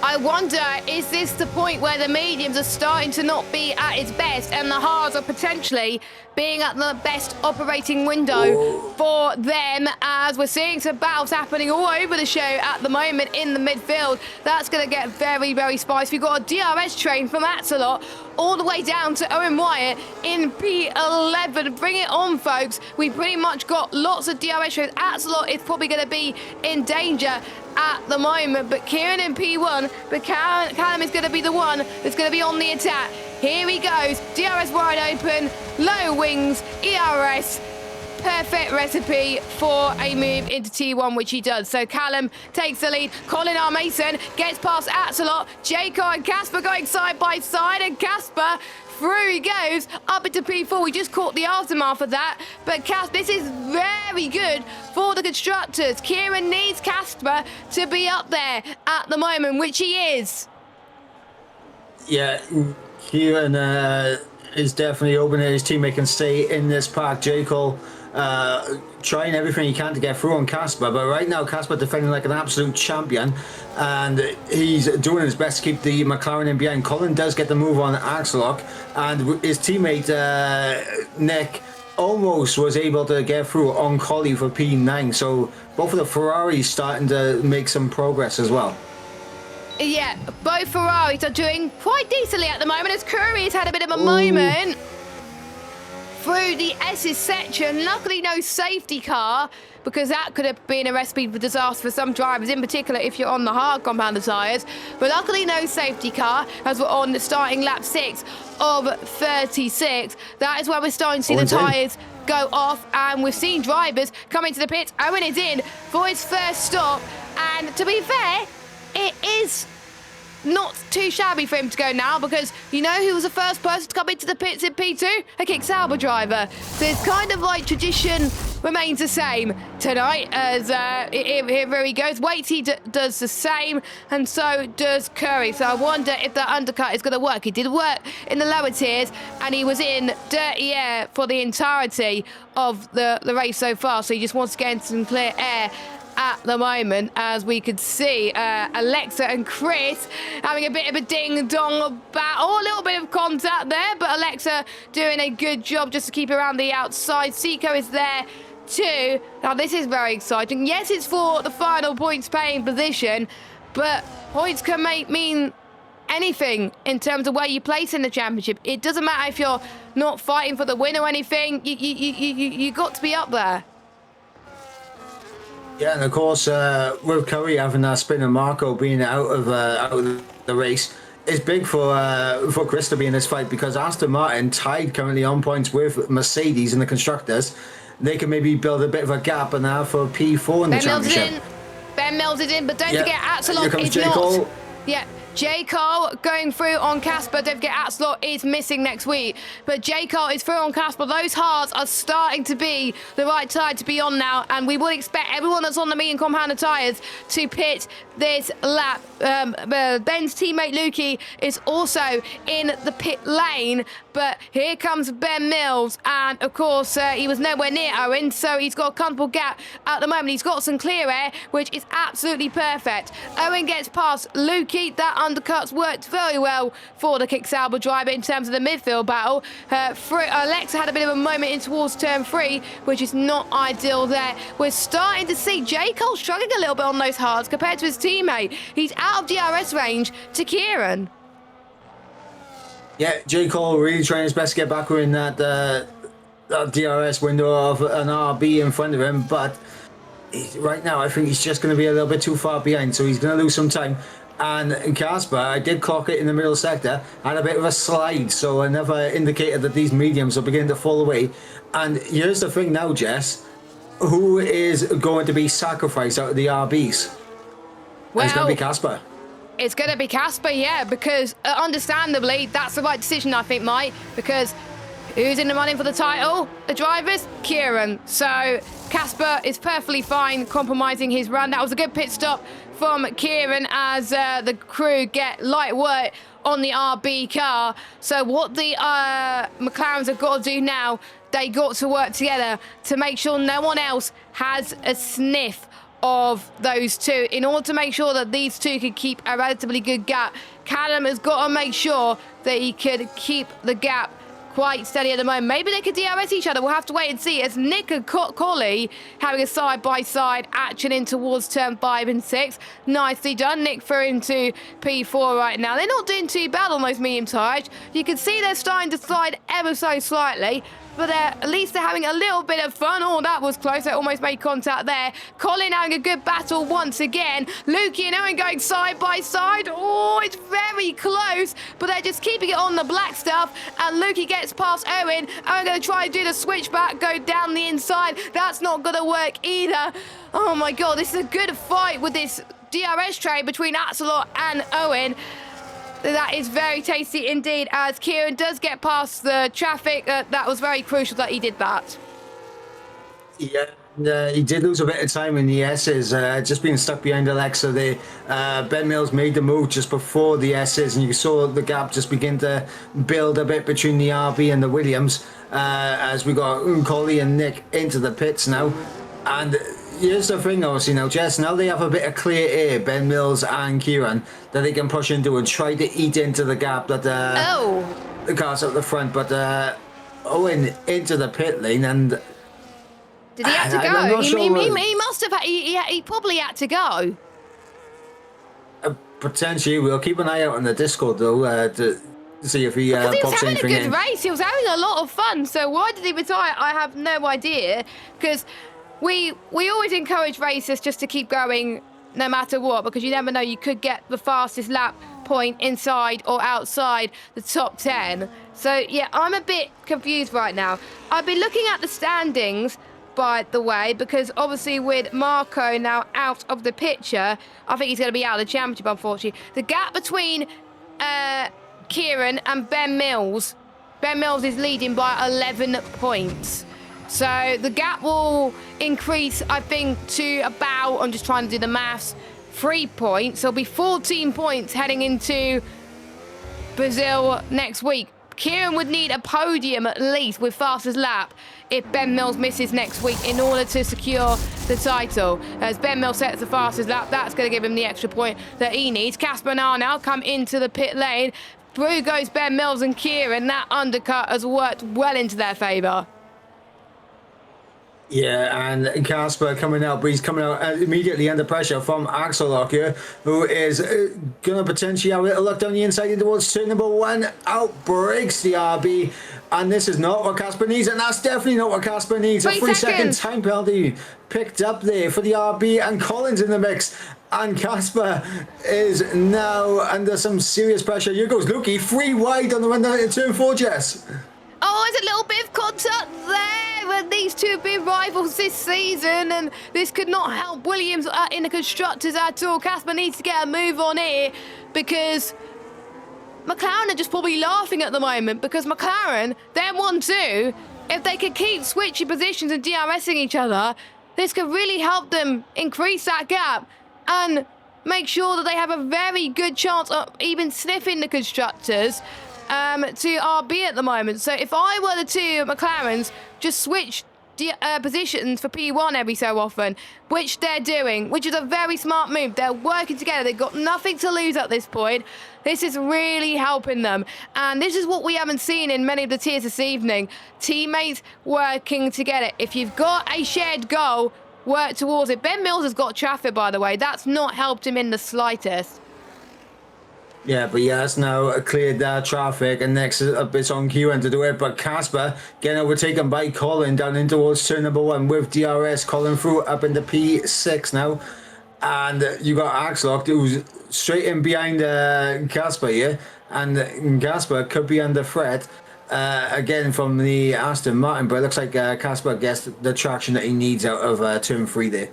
I wonder, is this the point where the mediums are starting to not be at its best and the hards are potentially being at the best operating window for them, as we're seeing some battles happening all over the show at the moment in the midfield? That's going to get very, very spicy. We've got a DRS train from Axelot all the way down to Owen Wyatt in P11. Bring it on, folks. We pretty much got lots of DRS trains. Axelot is probably going to be in danger at the moment, but Kieran in P1, but Callum is going to be the one that's going to be on the attack. Here he goes, DRS wide open, low wings, ERS, perfect recipe for a move into T1, which he does. So Callum takes the lead. Colin R. Mason gets past Axelot. Jacob and Casper going side by side, and Casper, through he goes, up into P4. We just caught the aftermath of that. But this is very good for the constructors. Kieran needs Casper to be up there at the moment, which he is. Yeah, Kieran is definitely hoping that his teammate can stay in this pack. J. Cole trying everything he can to get through on Casper, but right now Casper defending like an absolute champion, and he's doing his best to keep the McLaren in behind. Colin does get the move on Axelot, and his teammate Nick almost was able to get through on Collie for P9, so both of the Ferraris starting to make some progress as well. Yeah, both Ferraris are doing quite decently at the moment, as Curry's had a bit of a moment through the S's section. Luckily no safety car, because that could have been a recipe for disaster for some drivers, in particular if you're on the hard compound tyres. But luckily no safety car, as we're on the starting lap 6 of 36. That is where we're starting to see the tyres go off, and we've seen drivers come into the pits. Owen is in for his first stop, and to be fair, it is not too shabby for him to go now, because you know who was the first person to come into the pits in P2? A Kick Sauber driver. So it's kind of like tradition remains the same tonight, as here he goes. Waity does the same, and so does Curry. So I wonder if that undercut is going to work. He did work in the lower tiers, and he was in dirty air for the entirety of the race so far, so he just wants to get into some clear air at the moment, as we could see Alexa and Chris having a bit of a ding-dong battle. A little bit of contact there, but Alexa doing a good job just to keep around the outside. Seco is there too. Now this is very exciting. Yes, it's for the final points paying position, but points can mean anything in terms of where you place in the championship. It doesn't matter if you're not fighting for the win or anything. You got to be up there. Yeah, and of course, with Curry having that spin and Marco being out of the race, it's big for Chris to be in this fight, because Aston Martin tied currently on points with Mercedes in the constructors. They can maybe build a bit of a gap and have for P4 in the championship. Ben Mills is in, but don't forget Axelot is J. Cole. not. Yeah. J. Cole going through on Casper. Don't forget Axelot is missing next week, but J. Cole is through on Casper. Those hards are starting to be the right tire to be on now, and we will expect everyone that's on the medium compounder tyres to pit this lap. Ben's teammate Lukey is also in the pit lane, but here comes Ben Mills, and of course he was nowhere near Owen, so he's got a comfortable gap at the moment. He's got some clear air, which is absolutely perfect. Owen gets past Lukey. That undercuts worked very well for the Kick Sauber driver in terms of the midfield battle. Alexa had a bit of a moment in towards turn 3, which is not ideal there. We're starting to see J. Cole struggling a little bit on those hards compared to his teammate. He's out of DRS range to Kieran. Yeah, J. Cole really trying his best to get back in that DRS window of an RB in front of him, but right now I think he's just going to be a little bit too far behind, so he's going to lose some time. And Casper, I did clock it in the middle sector, had a bit of a slide, so another indicator that these mediums are beginning to fall away. And here's the thing now, Jess, who is going to be sacrificed out of the RBs? Well, it's going to be Casper. It's going to be Casper, yeah, because understandably, that's the right decision, I think, Mike, because who's in the running for the title? The drivers? Kieran. So Casper is perfectly fine compromising his run. That was a good pit stop from Kieran as the crew get light work on the RB car. So what the McLarens have got to do now, they got to work together to make sure no one else has a sniff of those two in order to make sure that these two could keep a relatively good gap. Callum has got to make sure that he could keep the gap quite steady at the moment. Maybe they could DRS each other. We'll have to wait and see, as Nick and Collie having a side-by-side action in towards turn 5 and 6. Nicely done. Nick through into P4 right now. They're not doing too bad on those medium tyres. You can see they're starting to slide ever so slightly, but at least they're having a little bit of fun. Oh, that was close. They almost made contact there. Colin having a good battle once again. Lukey and Owen going side by side. Oh, it's very close, but they're just keeping it on the black stuff. And Lukey gets past Owen. Owen going to try and do the switchback, go down the inside. That's not going to work either. Oh my God, this is a good fight with this DRS trade between Axelot and Owen. That is very tasty indeed, as Kieran does get past the traffic. That was very crucial that he did that. Yeah, he did lose a bit of time in the S's, just being stuck behind Alexa there. Ben Mills made the move just before the S's, and you saw the gap just begin to build a bit between the RB and the Williams, as we got Collie and Nick into the pits now. And here's the thing, obviously, now, Jess, now they have a bit of clear air, Ben Mills and Kieran, that they can push into and try to eat into the gap that the cars at the front. But Owen into the pit lane, and did he have to go? He must have. He probably had to go. Potentially, we'll keep an eye out on the Discord though to see if he pops anything in. He was having a good race. He was having a lot of fun. So why did he retire? I have no idea, because we always encourage racers just to keep going no matter what, because you never know, you could get the fastest lap point inside or outside the top 10. So yeah, I'm a bit confused right now. I've been looking at the standings, by the way, because obviously with Marco now out of the picture, I think he's going to be out of the championship, unfortunately. The gap between Kieran and Ben Mills is leading by 11 points. So the gap will increase, I think, to about, I'm just trying to do the maths, 3 points. So it'll be 14 points heading into Brazil next week. Kieran would need a podium at least with fastest lap if Ben Mills misses next week in order to secure the title. As Ben Mills sets the fastest lap, that's going to give him the extra point that he needs. Casper and R now come into the pit lane. Through goes Ben Mills and Kieran. That undercut has worked well into their favour. Yeah, and Casper coming out, but he's coming out immediately under pressure from Axelot here, who is going to potentially have a little look down the inside in towards turn number 1. Out breaks the RB, and this is not what Casper needs, and that's definitely not what Casper needs. A 3-second time penalty picked up there for the RB, and Collins in the mix. And Casper is now under some serious pressure. Here goes Lukey, 3 wide on the run down into turn 4, Jess. Oh, there's a little bit of contact there, and these two have been rivals this season, and this could not help Williams in the constructors at all. Casper needs to get a move on here, because McLaren are just probably laughing at the moment, because McLaren, they're 1-2. If they could keep switching positions and DRSing each other, this could really help them increase that gap and make sure that they have a very good chance of even sniffing the constructors to RB at the moment. So if I were the two McLarens, just switch positions for P1 every so often, which they're doing, which is a very smart move. They're working together. They've got nothing to lose at this point. This is really helping them. And this is what we haven't seen in many of the tiers this evening. Teammates working together. If you've got a shared goal, work towards it. Ben Mills has got traffic, by the way. That's not helped him in the slightest. Yeah, but he has now cleared that traffic, and next it's on Kieran to do it. But Casper getting overtaken by Colin down in towards turn number 1 with DRS. Colin through up into P6 now. And you got Axelot, who's straight in behind Casper here. And Casper could be under threat again from the Aston Martin. But it looks like Casper gets the traction that he needs out of turn 3 there.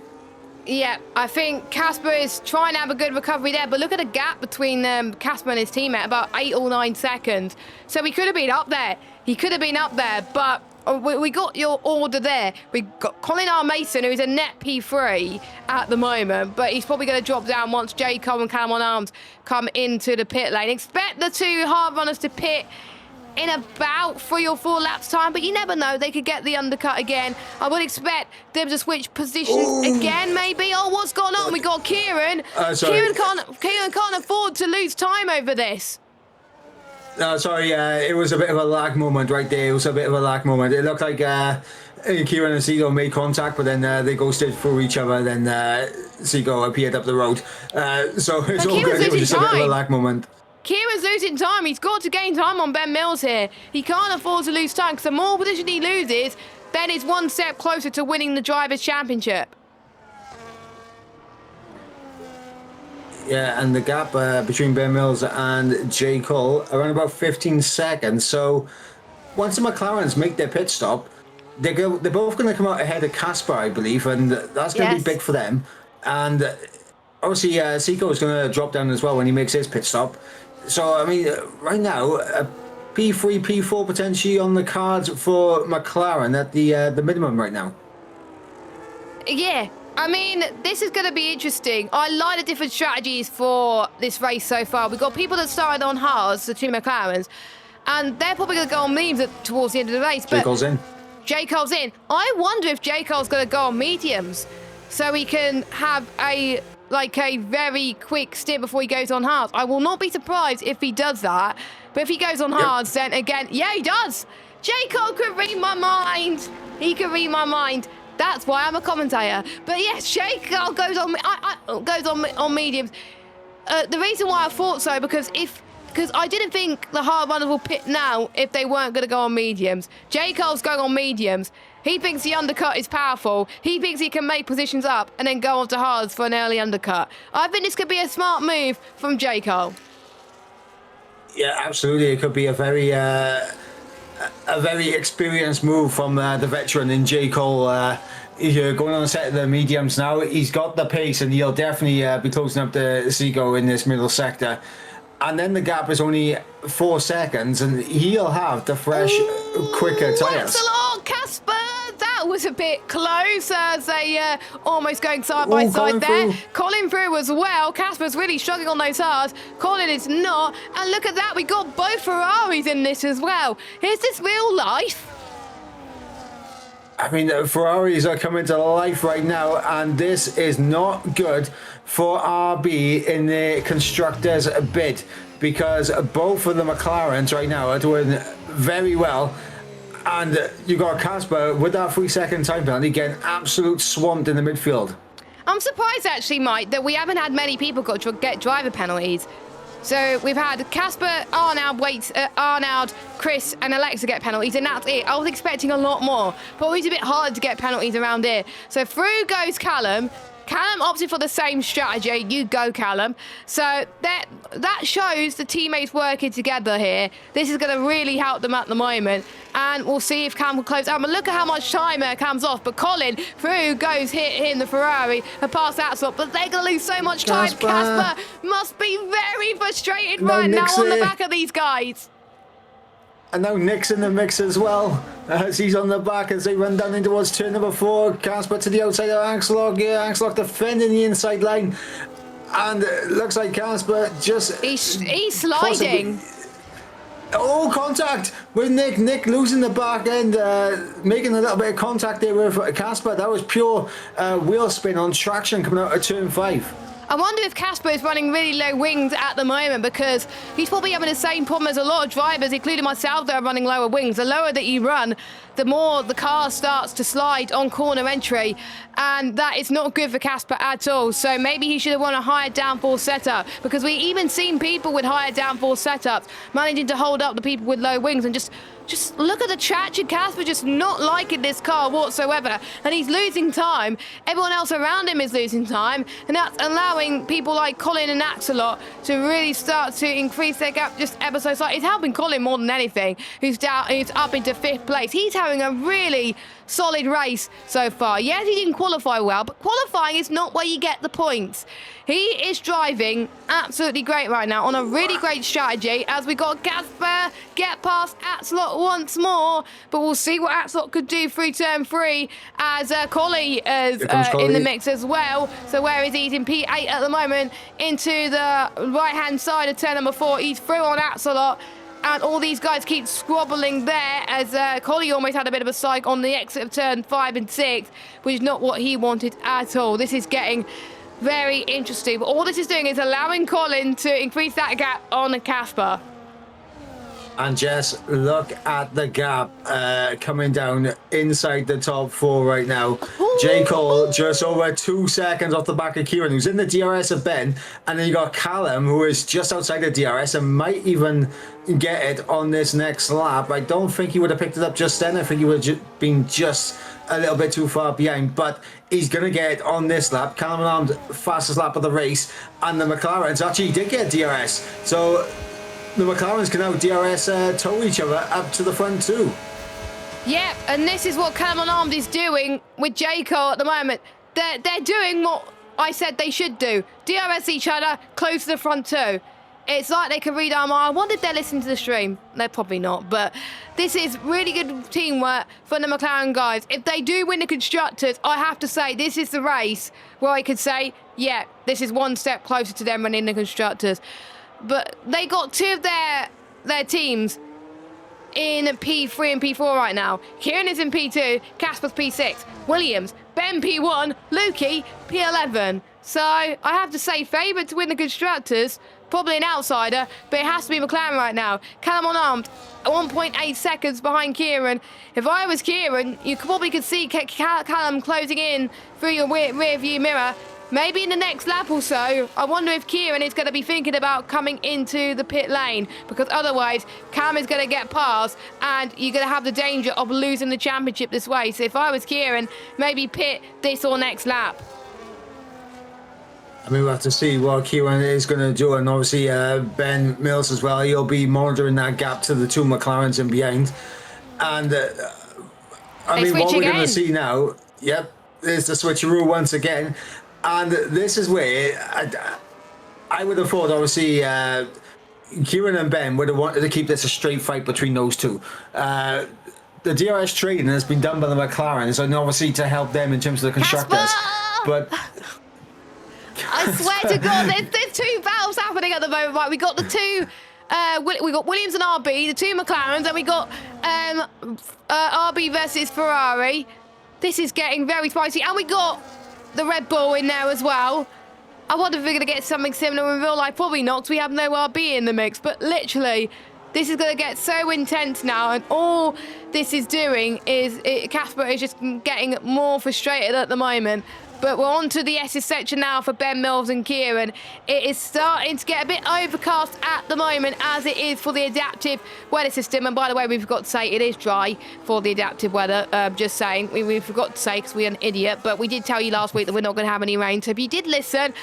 Yeah, I think Casper is trying to have a good recovery there, but look at the gap between Casper and his teammate, about 8 or 9 seconds. So he could have been up there. He could have been up there, but we got your order there. We got Colin R. Mason, who's a net P3 at the moment, but he's probably going to drop down once J. Cole and Callum on Arms come into the pit lane. Expect the two hard runners to pit in about 3 or 4 laps time, but you never know. They could get the undercut again. I would expect them to switch positions again, maybe. Oh, what's going on? We got Kieran. Kieran can't afford to lose time over this. No, sorry, it was a bit of a lag moment right there. It was a bit of a lag moment. It looked like Kieran and Seagull made contact, but then they ghosted through each other. Then Seagull appeared up the road. So it's all good. It was just a bit of a lag moment. Kieran's losing time. He's got to gain time on Ben Mills here. He can't afford to lose time, because the more position he loses, Ben is 1 step closer to winning the Drivers' Championship. Yeah, and the gap between Ben Mills and J. Cole around about 15 seconds. So once the McLarens make their pit stop, they're both going to come out ahead of Casper, I believe, and that's going to be big for them. And obviously, Seiko is going to drop down as well when he makes his pit stop. So, I mean, right now, P3, P4 potentially on the cards for McLaren at the minimum right now. Yeah. I mean, this is going to be interesting. I like the different strategies for this race so far. We've got people that started on hards, the two McLarens, and they're probably going to go on mediums towards the end of the race. J. Cole's in. J. Cole's in. I wonder if J. Cole's going to go on mediums so he can have a very quick stint before he goes on hards. I will not be surprised if he does that. But if he goes on hards, then again, yeah, he does. J. Cole could read my mind. He could read my mind. That's why I'm a commentator. But yes, J. Cole goes on mediums. The reason why I thought so, because I didn't think the hard runners will pit now if they weren't going to go on mediums. J. Cole's going on mediums. He thinks the undercut is powerful. He thinks he can make positions up and then go on to hards for an early undercut. I think this could be a smart move from J. Cole. Yeah, absolutely. It could be a very experienced move from the veteran in J. Cole. Going on a set of the mediums now. He's got the pace, and he'll definitely be closing up the Seagull in this middle sector. And then the gap is only 4 seconds, and he'll have the fresh, quicker tyres. Casper! That was a bit close as they almost going side by side there. Colin through as well. Casper's really struggling on those hards. Colin is not. And look at that, we got both Ferraris in this as well. Is this real life? I mean, Ferraris are coming to life right now, and this is not good for RB in the constructors' bid, because both of the McLarens right now are doing very well. And you got Casper with that 3-second time penalty getting absolute swamped in the midfield. I'm surprised actually, Mike, that we haven't had many people get driver penalties. So we've had Casper, Arnaud, Chris and Alexa get penalties, and that's it. I was expecting a lot more. Probably it's a bit hard to get penalties around here. So through goes Callum. Callum opted for the same strategy. You go, Callum. So that shows the teammates working together here. This is going to really help them at the moment. And we'll see if Callum will close out. But look at how much time comes off. But Colin through goes hitting the Ferrari and past that slot. But they're going to lose so much time. Casper must be very frustrated right now on the back of these guys. And now Nick's in the mix as well, as he's on the back as they run down in towards turn number 4. Casper to the outside of Axlock. Yeah, Axlock defending the inside line. And it looks like Casper just... He's sliding. Contact with Nick. Nick losing the back end, making a little bit of contact there with Casper. That was pure wheel spin on traction coming out of turn 5. I wonder if Casper is running really low wings at the moment, because he's probably having the same problem as a lot of drivers, including myself, that are running lower wings. The lower that you run, the more the car starts to slide on corner entry, and that is not good for Casper at all. So maybe he should have won a higher downforce setup, because we even seen people with higher downforce setups managing to hold up the people with low wings. And just look at the traction. Casper just not liking this car whatsoever, and he's losing time. Everyone else around him is losing time, and that's allowing allowing people like Colin and Axelot to really start to increase their gap just ever so slightly. It's helping Colin more than anything, who's up into 5th place. He's having a really solid race so far. Yes, he didn't qualify well, but qualifying is not where you get the points. He is driving absolutely great right now on a really great strategy, as we got Gasper get past Axelot once more, but we'll see what Axelot could do through turn 3 as Collie is in the mix as well. So where is he? He's in P8 at the moment, into the right-hand side of turn number 4. He's through on Axelot. And all these guys keep squabbling there, as Collie almost had a bit of a psych on the exit of turn 5 and 6, which is not what he wanted at all. This is getting very interesting. But all this is doing is allowing Colin to increase that gap on Casper. And just look at the gap coming down inside the top 4 right now. J. Cole just over 2 seconds off the back of Kieran, who's in the DRS of Ben. And then you got Callum, who is just outside the DRS and might even get it on this next lap. I don't think he would have picked it up just then. I think he would have been just a little bit too far behind, but he's going to get it on this lap. Callum Armed, fastest lap of the race, and the McLarens actually did get DRS. So the McLarens can now DRS tow each other up to the front too. Yep, and this is what Callum Armed is doing with J. Cole at the moment. They're doing what I said they should do. DRS each other, close to the front too. It's like they can read our mind. I wonder if they're listening to the stream. They're probably not, but this is really good teamwork from the McLaren guys. If they do win the Constructors, I have to say this is the race where I could say, yeah, this is one step closer to them winning the Constructors. But they got 2 of their teams in P3 and P4 right now. Kieran is in P2, Casper's P6, Williams, Ben P1, Lukey P11. So I have to say, favourite to win the Constructors, probably an outsider, but it has to be McLaren right now. Callum Unarmed, 1.8 seconds behind Kieran. If I was Kieran, you probably could see Callum closing in through your rear view mirror. Maybe in the next lap or so, I wonder if Kieran is going to be thinking about coming into the pit lane, because otherwise Cam is going to get past and you're going to have the danger of losing the championship this way. So if I was Kieran, maybe pit this or next lap. I mean, we'll have to see what Kieran is going to do, and obviously Ben Mills as well. He'll be monitoring that gap to the 2 McLarens in behind. And I mean, what we're going to see now, yep, is the switcheroo once again. And this is where I would have thought, obviously, Kieran and Ben would have wanted to keep this a straight fight between those two. The DRS trading has been done by the McLarens, and obviously to help them in terms of the Constructors. But I swear to God, there's 2 battles happening at the moment. Right, we got the 2. We got Williams and RB, the 2 McLarens, and we got RB versus Ferrari. This is getting very spicy, and we got the Red Bull in there as well. I wonder if we're going to get something similar in real life. Probably not, because we have no RB in the mix. But literally, this is going to get so intense now. And all this is doing is Casper is just getting more frustrated at the moment. But we're on to the S's section now for Ben Mills and Kieran. It is starting to get a bit overcast at the moment, as it is for the adaptive weather system. And by the way, we forgot to say it is dry for the adaptive weather. Just saying, we forgot to say because we're an idiot. But we did tell you last week that we're not going to have any rain. So if you did listen,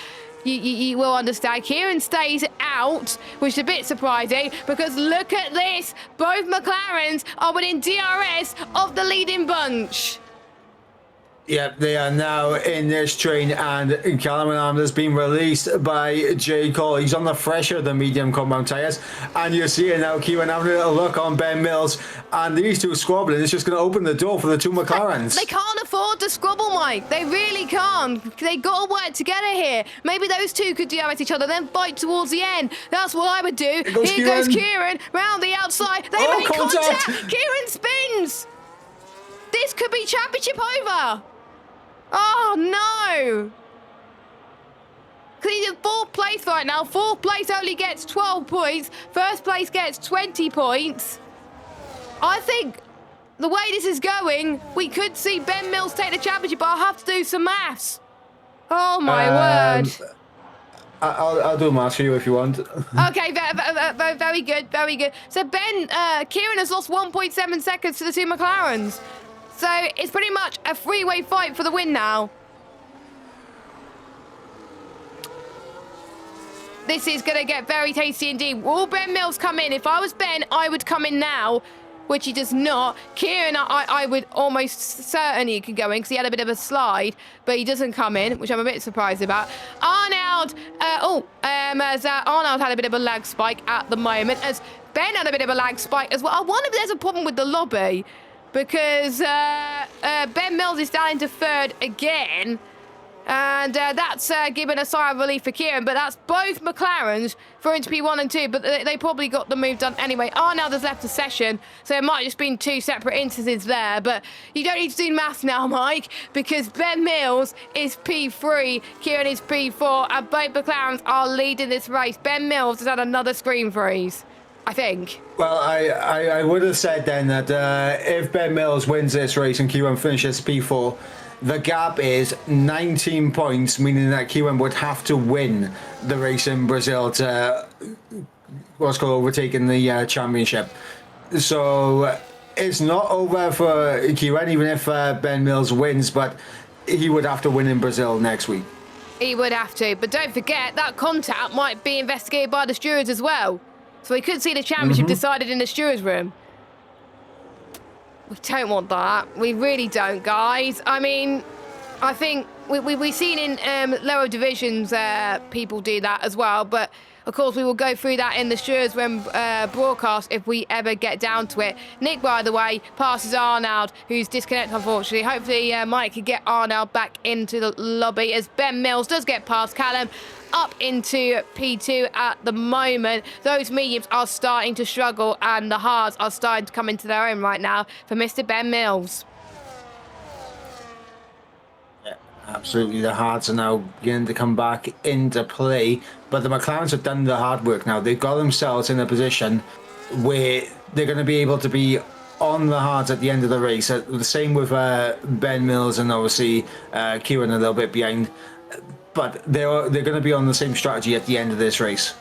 you will understand. Kieran stays out, which is a bit surprising, because look at this. Both McLarens are within DRS of the leading bunch. Yep, they are now in this train, and Callum Armed has been released by J. Cole. He's on the fresher than medium compound tyres, and you see it now. Kieran having a little look on Ben Mills, and these 2 squabbling. It's just going to open the door for the 2 McLarens. They can't afford to squabble, Mike. They really can't. They got to work together here. Maybe those 2 could DRS each other, then fight towards the end. That's what I would do. Here goes Kieran round the outside. They make contact. Kieran spins. This could be championship over. Oh, no. Because he's in 4th place right now. 4th place only gets 12 points. 1st place gets 20 points. I think the way this is going, we could see Ben Mills take the championship, but I'll have to do some maths. Oh, my word. I'll do maths for you if you want. Okay, very good, very good. So Kieran has lost 1.7 seconds to the 2 McLarens. So it's pretty much a 3-way fight for the win now. this is going to get very tasty indeed. Will Ben Mills come in? If I was Ben, I would come in now, which he does not. Kieran, I would almost certainly he could go in because he had a bit of a slide, but he doesn't come in, which I'm a bit surprised about. Arnold, as Arnold had a bit of a lag spike at the moment, as Ben had a bit of a lag spike as well. I wonder if there's a problem with the lobby, because Ben Mills is down into third again. And that's given a sigh of relief for Kieran, but that's both McLarens for him to be 1 and 2, but they probably got the move done anyway. Arnold has left the session, so it might have just been 2 separate instances there, but you don't need to do maths now, Mike, because Ben Mills is P3, Kieran is P4, and both McLarens are leading this race. Ben Mills has had another screen freeze, I think. Well, I would have said then that if Ben Mills wins this race and Kieran finishes P4, the gap is 19 points, meaning that Kieran would have to win the race in Brazil to what's called overtaking the championship. So it's not over for Kieran, even if Ben Mills wins, but he would have to win in Brazil next week. He would have to, but don't forget that contact might be investigated by the stewards as well. So we could see the championship decided in the stewards room. We don't want that. We really don't, guys. I mean, I think we've seen in lower divisions people do that as well. But, of course, we will go through that in the stewards room broadcast if we ever get down to it. Nick, by the way, passes Arnold, who's disconnected, unfortunately. Hopefully, Mike can get Arnold back into the lobby as Ben Mills does get past Callum. Up into P2 at the moment. Those mediums are starting to struggle and the hards are starting to come into their own right now for Mr. Ben Mills. Yeah, absolutely. The hards are now beginning to come back into play, but the McLarens have done the hard work now. They've got themselves in a position where they're going to be able to be on the hards at the end of the race. The same with Ben Mills and obviously Kieran a little bit behind. But they're going to be on the same strategy at the end of this race.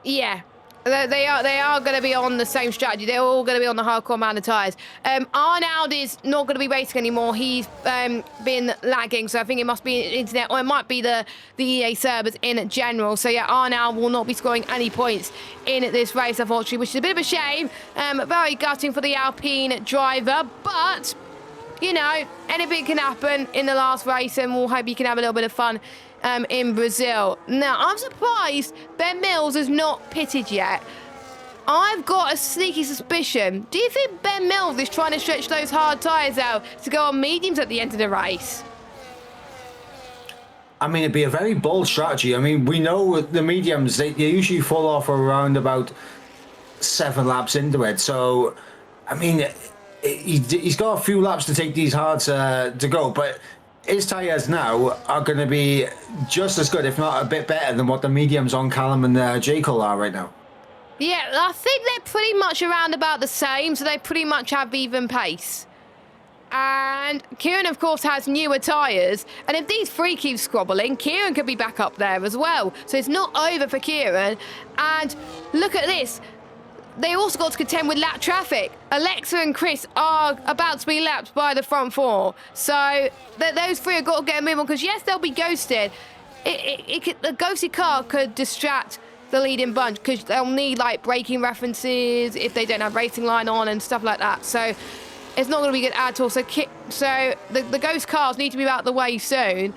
Yeah, they are going to be on the same strategy. They're all going to be on the hardcore amount of tyres. Arnold is not going to be racing anymore. He's been lagging, so I think it must be internet, or it might be the EA servers in general. So yeah, Arnold will not be scoring any points in this race, unfortunately, which is a bit of a shame. Very gutting for the Alpine driver, but you know, anything can happen in the last race, and we'll hope you can have a little bit of fun in Brazil. Now, I'm surprised Ben Mills is not pitted yet. I've got a sneaky suspicion. Do you think Ben Mills is trying to stretch those hard tyres out to go on mediums at the end of the race? I mean, it'd be a very bold strategy. I mean, we know the mediums, they usually fall off around about 7 laps into it. So, I mean, he's got a few laps to take these hards to go, but his tyres now are going to be just as good, if not a bit better, than what the mediums on Callum and J. Cole are right now. Yeah, I think they're pretty much around about the same, so they pretty much have even pace. And Kieran, of course, has newer tyres, and if these three keep squabbling, Kieran could be back up there as well. So it's not over for Kieran. And look at this. They also got to contend with lap traffic. Alexa and Chris are about to be lapped by the front four. So those three have got to get a move on, because yes, they'll be ghosted. The ghosted car could distract the leading bunch, because they'll need like braking references if they don't have racing line on and stuff like that. So it's not going to be good at all. So the ghost cars need to be out of the way soon.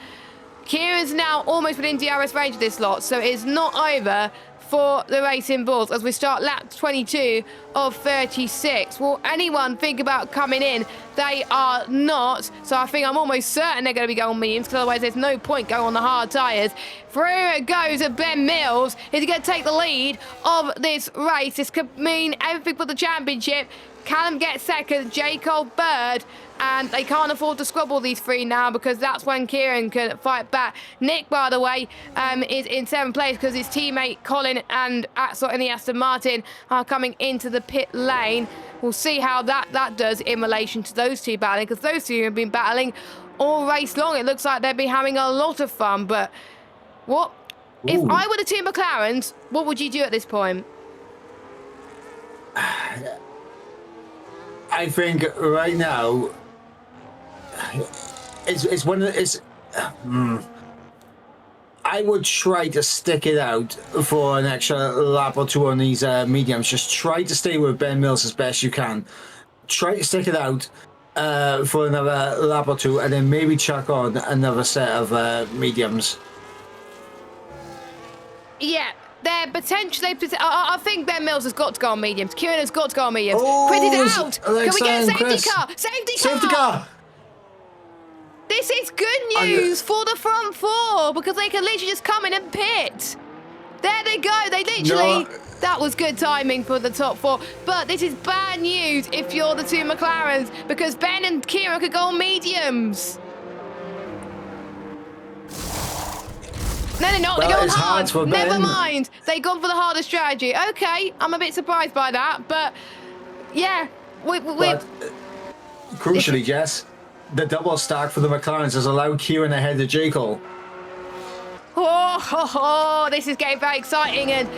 Kieran's now almost within DRS range of this lot, so it's not over for the Racing Bulls as we start lap 22 of 36. Will anyone think about coming in? They are not. So I think I'm almost certain they're going to be going mediums, because otherwise there's no point going on the hard tyres. Through it goes Ben Mills. Is going to take the lead of this race. This could mean everything for the championship. Callum gets second, J. Cole third, and they can't afford to squabble these three now, because that's when Kieran can fight back. Nick, by the way, is in 7th place because his teammate Colin and Axel in the Aston Martin are coming into the pit lane. We'll see how that does in relation to those two battling, because those two have been battling all race long. It looks like they'll be having a lot of fun, but what? Ooh. If I were the team McLarens, what would you do at this point? I think right now it's one of it's. I I would try to stick it out for an extra lap or two on these mediums. Just try to stay with Ben Mills as best you can. Try to stick it out for another lap or two, and then maybe chuck on another set of mediums. Yeah, they're potentially. I think Ben Mills has got to go on mediums. Kieran has got to go on mediums. Oh, Chris is out. Can we get a safety Chris. car? Safety car! Safety car! This is good news for the front four because they can literally just come in and pit. There they go. They literally. No. That was good timing for the top four. But this is bad news if you're the two McLarens because Ben and Kieran could go on mediums. No, they're not. Well, They're going it's hard for Never Ben. mind. They've gone for the harder strategy. Okay, I'm a bit surprised by that, but yeah, But crucially, Jess, the double stack for the McLarens has allowed Kieran ahead of J. Cole. Oh, this is getting very exciting, and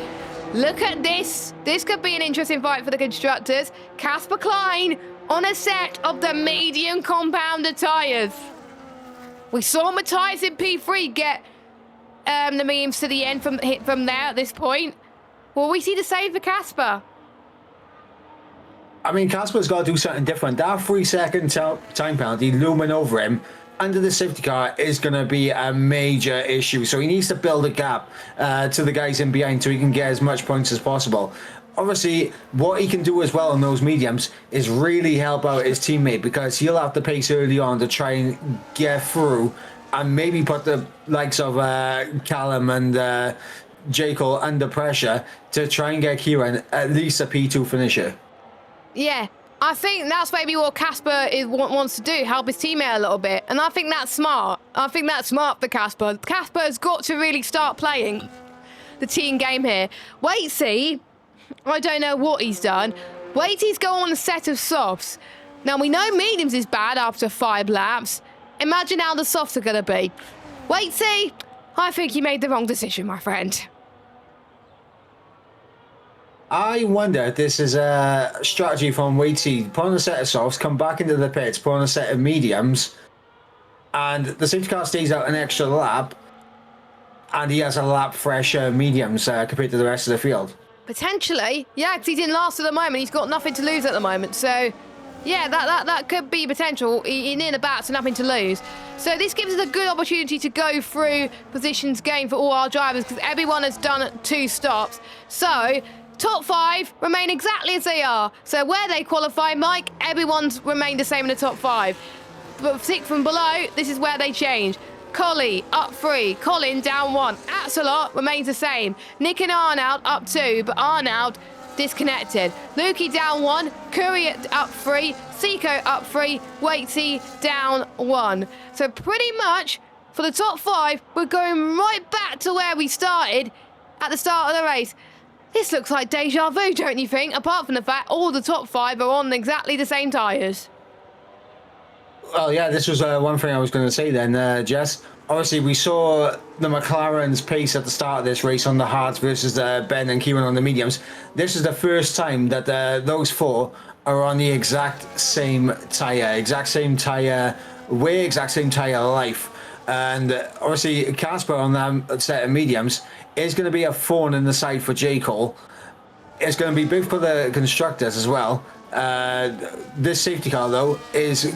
look at this. This could be an interesting fight for the constructors. Casper Klein on a set of the medium compounded tyres. We saw Matthias in P3 get the mediums to the end from there at this point. Will we see the same for Casper? I mean, Casper's got to do something different. That 3-second time penalty looming over him under the safety car is going to be a major issue. So he needs to build a gap to the guys in behind so he can get as much points as possible. Obviously, what he can do as well on those mediums is really help out his teammate because he'll have the pace early on to try and get through and maybe put the likes of Callum and J. Cole under pressure to try and get Kieran at least a P2 finisher. Yeah, I think that's maybe what Casper wants to do, help his teammate a little bit. And I think that's smart. I think that's smart for Casper. Casper's got to really start playing the team game here. Waitsy, I don't know what he's done. Waity's go on a set of softs. Now, we know mediums is bad after 5 laps. Imagine how the softs are going to be. Waitsy, I think you made the wrong decision, my friend. I wonder if this is a strategy from Waitsy. Put on a set of softs, come back into the pits, put on a set of mediums, and the safety car stays out an extra lap, and he has a lap fresher mediums compared to the rest of the field. Potentially, yeah, because he's in last at the moment. He's got nothing to lose at the moment. So, yeah, that could be potential. He's near the bat, so nothing to lose. So this gives us a good opportunity to go through positions game for all our drivers because everyone has done 2 stops. So top 5 remain exactly as they are. So where they qualify, Mike, everyone's remained the same in the top 5. But 6 from below, this is where they change. Collie up 3, Colin down 1. Axelot remains the same. Nick and Arnold up 2, but Arnold disconnected. Lukey down 1, Curry up 3, Seiko up 3, Waitsy down 1. So pretty much for the top 5, we're going right back to where we started at the start of the race. This looks like deja vu, don't you think? Apart from the fact all the top 5 are on exactly the same tyres. Well, yeah, this was one thing I was going to say then, Jess. Obviously, we saw the McLaren's pace at the start of this race on the hards versus Ben and Kieran on the mediums. This is the first time that those 4 are on the exact same tyre wear, exact same tyre life. And obviously, Casper on that set of mediums is going to be a thorn in the side for J. Cole. It's going to be big for the constructors as well. This safety car, though, is,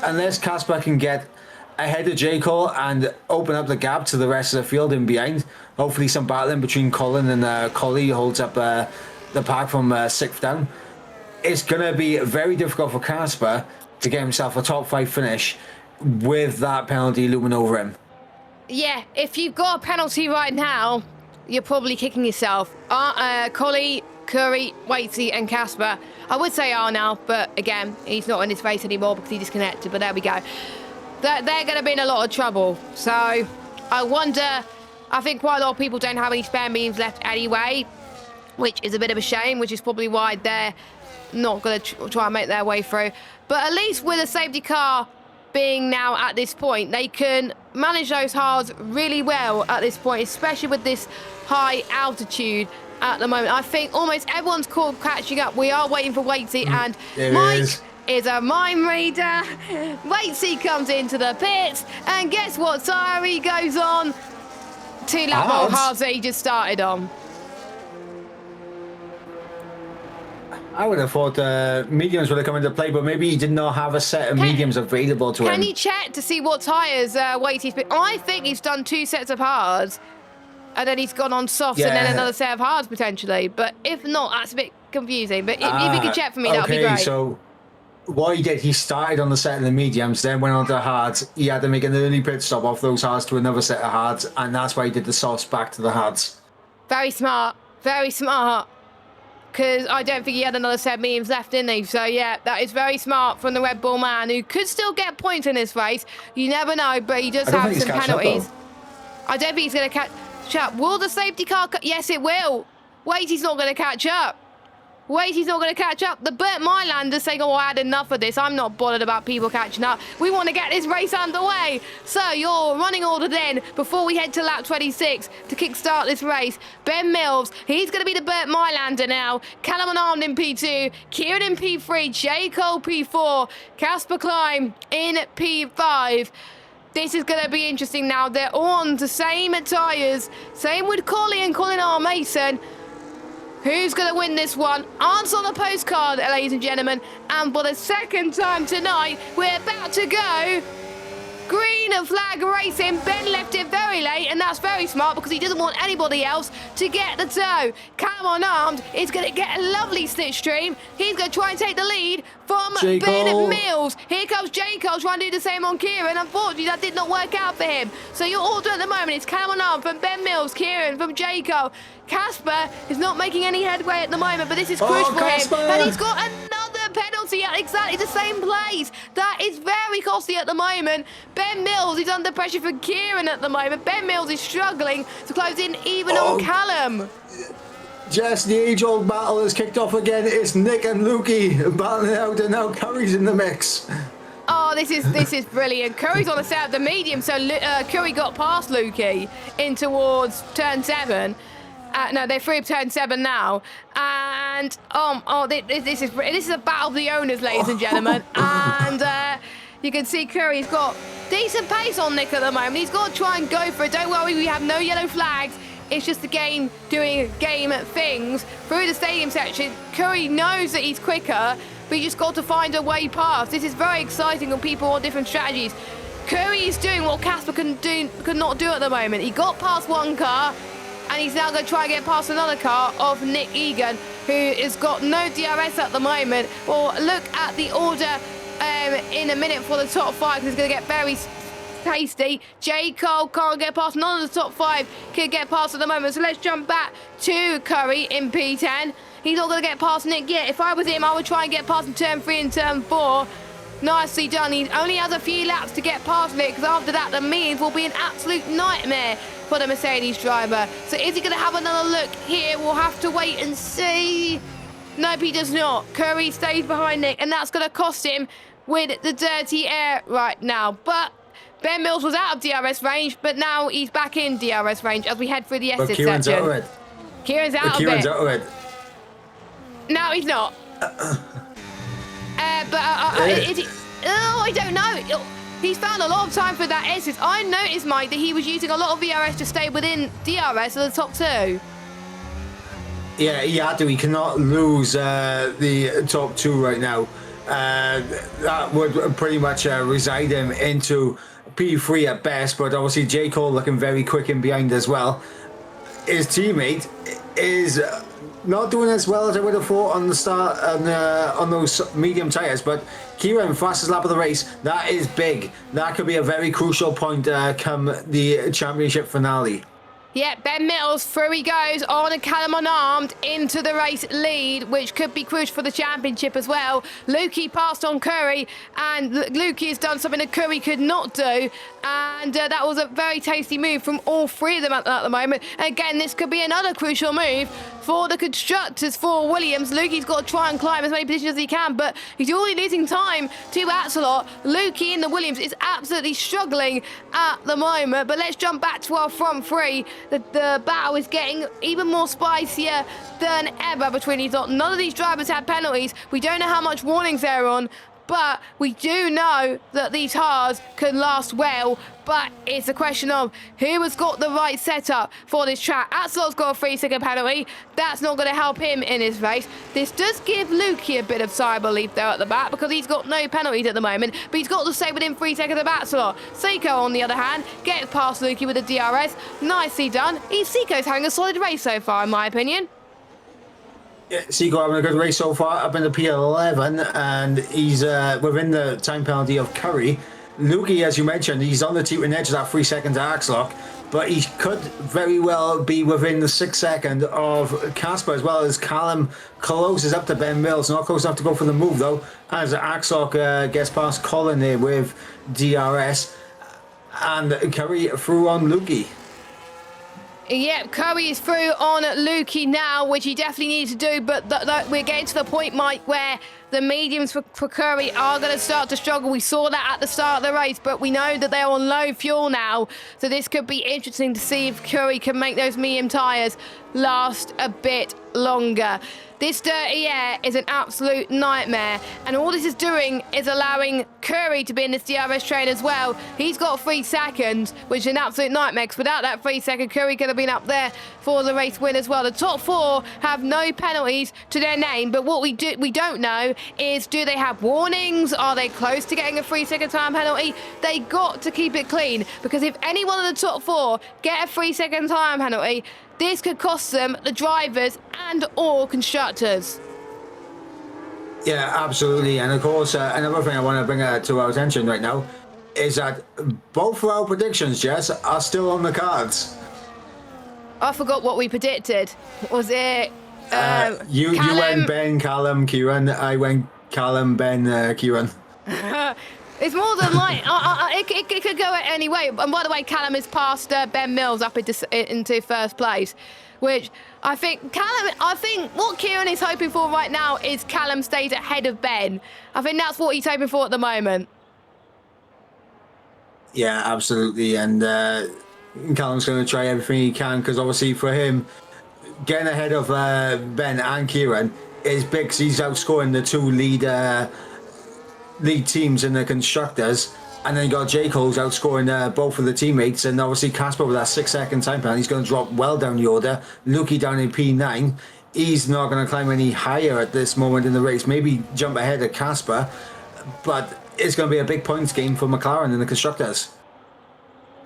unless Casper can get ahead of J. Cole and open up the gap to the rest of the field in behind, hopefully some battling between Colin and Collie holds up the pack from 6th down. It's going to be very difficult for Casper to get himself a top 5 finish with that penalty looming over him. Yeah, if you've got a penalty right now, you're probably kicking yourself. Collie, Curry, Waitsy and Casper. I would say Arnold, but again, he's not in his race anymore because he disconnected, but there we go. They're going to be in a lot of trouble. So I wonder, I think quite a lot of people don't have any spare mediums left anyway, which is a bit of a shame, which is probably why they're not going to try and make their way through. But at least with a safety car being now at this point, they can manage those hards really well at this point, especially with this high altitude at the moment. I think almost everyone's catching up. We are waiting for Waitsy, and Mike is a mind reader. Waitsy comes into the pits, and guess what tyre he goes on? 2 lap Hards? hards that he just started on. I would have thought mediums would have come into play, but maybe he did not have a set of mediums available to him. Can you check to see what tyres weight he's been? I think he's done 2 sets of hards, and then he's gone on softs and then another set of hards potentially. But if not, that's a bit confusing. But if you could check for me, that would be great. Okay, so what he did, he started on the set of the mediums, then went on to hards. He had to make an early pit stop off those hards to another set of hards, and that's why he did the softs back to the hards. Very smart. Very smart. Because I don't think he had another set of mediums left, didn't he? So, yeah, that is very smart from the Red Bull man, who could still get points in this race. You never know, but he does have some penalties. I don't think he's going to catch up. Will the safety car... Yes, it will. Wait, he's not going to catch up. Wait, he's not going to catch up. The Burt Mylander's saying, oh, I had enough of this. I'm not bothered about people catching up. We want to get this race underway. So, your running order then, before we head to lap 26 to kickstart this race. Ben Mills, he's going to be the Burt Mylander now. Callum Armed in P2. Kieran in P3. J. Cole P4. Casper Klein in P5. This is going to be interesting now. They're on the same tyres. Same with Collie and Colin R. Mason. Who's going to win this one? Answer on the postcard, ladies and gentlemen. And for the second time tonight, we're about to go green flag racing. Ben left it very late, and that's very smart because he doesn't want anybody else to get the tow. Callum Unarmed is going to get a lovely slipstream. He's going to try and take the lead from Ben Mills. Here comes J. Cole trying to do the same on Kieran. Unfortunately, that did not work out for him. So your order at the moment is Callum Unarmed from Ben Mills, Kieran from J. Cole. Casper is not making any headway at the moment, but this is crucial for him. And he's got another penalty at exactly the same place. That is very costly at the moment. Ben Mills is under pressure for Kieran at the moment. Ben Mills is struggling to close in even on Callum. Jess, the age-old battle has kicked off again. It's Nick and Lukey battling out, and now Curry's in the mix. Oh, this is brilliant. Curry's on the set of the medium, so Curry got past Lukey in towards turn 7. No, they're through turn 7 now, and this is a battle of the owners, ladies and gentlemen. And you can see Curry's got decent pace on Nick at the moment. He's got to try and go for it. Don't worry, we have no yellow flags. It's just the game doing game things through the stadium section. Curry knows that he's quicker, but he just got to find a way past. This is very exciting when people want different strategies. Curry is doing what Casper could not do at the moment. He got past one car, and he's now going to try and get past another car of Nick Egan, who has got no DRS at the moment. Well, look at the order in a minute for the top 5, because it's going to get very tasty. J. Cole can't get past. None of the top 5 can get past at the moment. So let's jump back to Curry in P10. He's not going to get past Nick yet. If I was him, I would try and get past in turn 3 and turn 4. Nicely done. He only has a few laps to get past Nick, because after that, the means will be an absolute nightmare for the Mercedes driver. So is he going to have another look here? We'll have to wait and see. Nope, he does not. Curry stays behind Nick, and that's going to cost him with the dirty air right now. But Ben Mills was out of DRS range, but now he's back in DRS range as we head through the exit Kieran's section. out of it. Kieran's out of it. Kieran's out of it. No, he's not. I don't know. He's found a lot of time for that assist. I noticed, Mike, that he was using a lot of VRS to stay within DRS of the top 2. Yeah, he had to. He cannot lose the top 2 right now. That would pretty much reside him into P3 at best, but obviously J. Cole looking very quick in behind as well. His teammate is not doing as well as I would have thought on the start on those medium tyres, but Kieran, fastest lap of the race, that is big. That could be a very crucial point come the championship finale. Yeah, Ben Mills, through he goes on a Callum Unarmed into the race lead, which could be crucial for the championship as well. Lukey passed on Curry, and Lukey has done something that Curry could not do, and that was a very tasty move from all 3 of them at the moment. And again, this could be another crucial move for the constructors for Williams. Lukey's got to try and climb as many positions as he can, but he's already losing time to Axelot. Lukey in the Williams is absolutely struggling at the moment, but let's jump back to our front 3. The battle is getting even more spicier than ever between these lot. None of these drivers had penalties. We don't know how much warnings they're on, But we do know that these hards can last well, but it's a question of who has got the right setup for this track. Axelot's got a 3-second penalty. That's not going to help him in his race. This does give Lukey a bit of side relief there at the back because he's got no penalties at the moment, but he's got to stay within 3 seconds of Axelot. Seiko, on the other hand, gets past Lukey with a DRS. Nicely done. Seiko's having a solid race so far, in my opinion. Yeah, Seagull having a good race so far, up in the P11, and he's within the time penalty of Curry. Lukey, as you mentioned, he's on the teetering edge of that 3 seconds to Axelot, but he could very well be within the 6 second of Casper, as well as Callum closes up to Ben Mills. Not close enough to go for the move, though, as Axelot gets past Colin there with DRS, and Curry through on Lukey. Yep, Curry is through on Lukey now, which he definitely needs to do, but we're getting to the point, Mike, where the mediums for Curry are going to start to struggle. We saw that at the start of the race, but we know that they're on low fuel now, so this could be interesting to see if Curry can make those medium tyres last a bit longer. This dirty air is an absolute nightmare, and all this is doing is allowing Curry to be in this DRS train as well. He's got 3 seconds, which is an absolute nightmare, because without that 3 second, Curry could have been up there for the race win as well. The top 4 have no penalties to their name, but what we don't know is, do they have warnings? Are they close to getting a 3 second time penalty? They got to keep it clean, because if any one of the top 4 get a 3 second time penalty, this could cost them the drivers and or constructors. Yeah, absolutely. And of course, another thing I want to bring to our attention right now is that both of our predictions, Jess, are still on the cards. I forgot what we predicted. Was it you went Ben, Callum, Kieran. I went Callum, Ben, Kieran. It's more than like it could go any way. And by the way, Callum is past Ben Mills up into first place, which I think what Kieran is hoping for right now is Callum stays ahead of Ben. I think that's what he's hoping for at the moment. Yeah, absolutely. And Callum's going to try everything he can, because obviously for him, getting ahead of Ben and Kieran is big, because he's outscoring the 2 lead teams in the constructors, and then you got J. Cole's outscoring both of the teammates, and obviously Casper with that 6 second time penalty, he's going to drop well down the order. Lukey down in P9, he's not going to climb any higher at this moment in the race, maybe jump ahead of Casper, but it's going to be a big points game for McLaren in the constructors.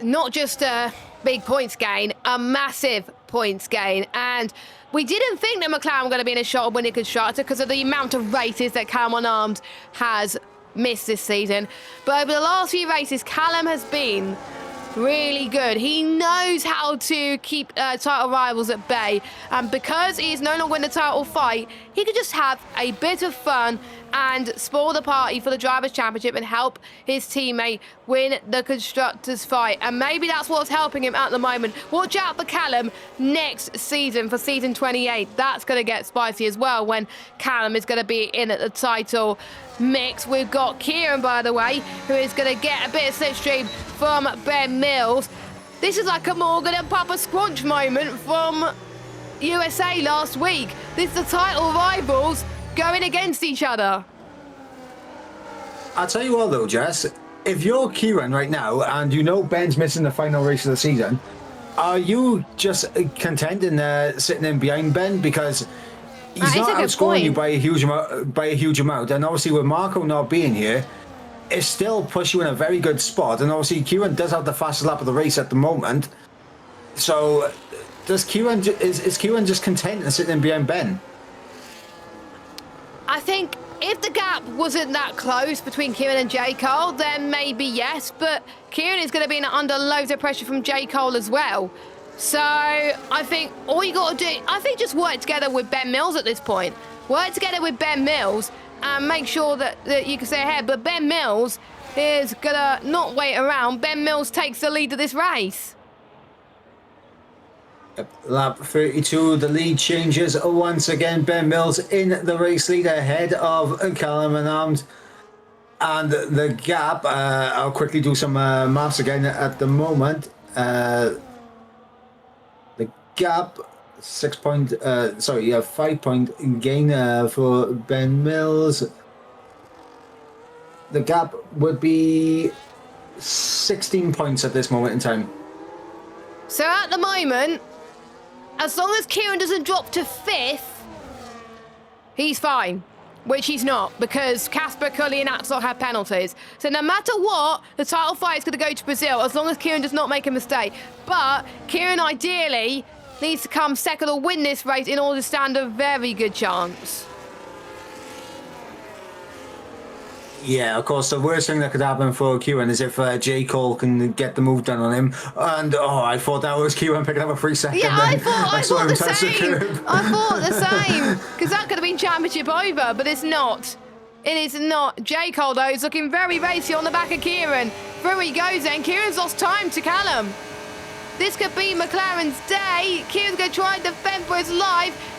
Not just a big points gain, a massive points gain. And we didn't think that McLaren were going to be in a shot of winning constructor because of the amount of races that Callum on Arms has missed this season. But over the last few races, Callum has been really good. He knows how to keep title rivals at bay. And because he's no longer in the title fight, he could just have a bit of fun and spoil the party for the Drivers' Championship and help his teammate win the Constructors' fight. And maybe that's what's helping him at the moment. Watch out for Callum next season, for season 28. That's going to get spicy as well, when Callum is going to be in at the title mix. We've got Kieran, by the way, who is going to get a bit of slipstream from Ben Mills. This is like a Morgan and Papa Squanch moment from USA last week. This is the title rivals going against each other. I'll tell you what though, Jess, if you're Kieran right now and you know Ben's missing the final race of the season, are you just content in sitting in behind Ben, because he's not outscoring you by a huge amount, and obviously with Marco not being here, it still puts you in a very good spot, and obviously Kieran does have the fastest lap of the race at the moment. So is Kieran just content in sitting in behind Ben? I think if the gap wasn't that close between Kieran and J. Cole, then maybe yes, but Kieran is going to be under loads of pressure from J. Cole as well. So I think all you got to do, I think just work together with Ben Mills at this point. Work together with Ben Mills and make sure that you can stay ahead. But Ben Mills is going to not wait around. Ben Mills takes the lead of this race. Lap 32, the lead changes once again. Ben Mills in the race lead ahead of Callum and Arms. And the gap, I'll quickly do some maths again at the moment. The gap, 5 point gain for Ben Mills. the gap would be 16 points at this moment in time. So at the moment, as long as Kieran doesn't drop to 5th, he's fine. Which he's not, because Casper, Cully and Axel have penalties. So no matter what, the title fight is going to go to Brazil, as long as Kieran does not make a mistake. But Kieran ideally needs to come second or win this race in order to stand a very good chance. Yeah, of course, the worst thing that could happen for Kieran is if J. Cole can get the move done on him. And, I thought that was Kieran picking up a 3 second. Yeah, I thought the same. I thought the same. The Because that could have been championship over, but it's not. It is not. J. Cole, though, is looking very racy on the back of Kieran. Through he goes then. Kieran's lost time to Callum. This could be McLaren's day. Kieran's going to try and defend for his life.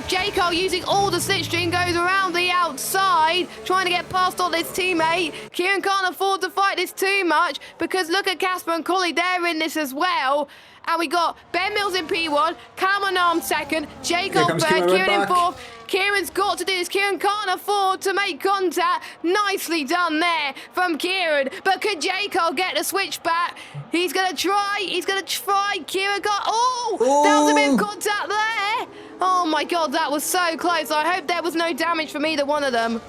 J. Cole using all the slipstream goes around the outside, trying to get past on his teammate. Kieran can't afford to fight this too much because look at Casper and Collie, they're in this as well. And we got Ben Mills in P1, Cameron Arm second, J. Cole third, Kieran in fourth. Kieran's got to do this. Kieran can't afford to make contact. Nicely done there from Kieran. But could J. Cole get the switch back? He's going to try. He's going to try. Kieran got... Oh, that was a bit of contact there. Oh, my God, that was so close. I hope there was no damage from either one of them.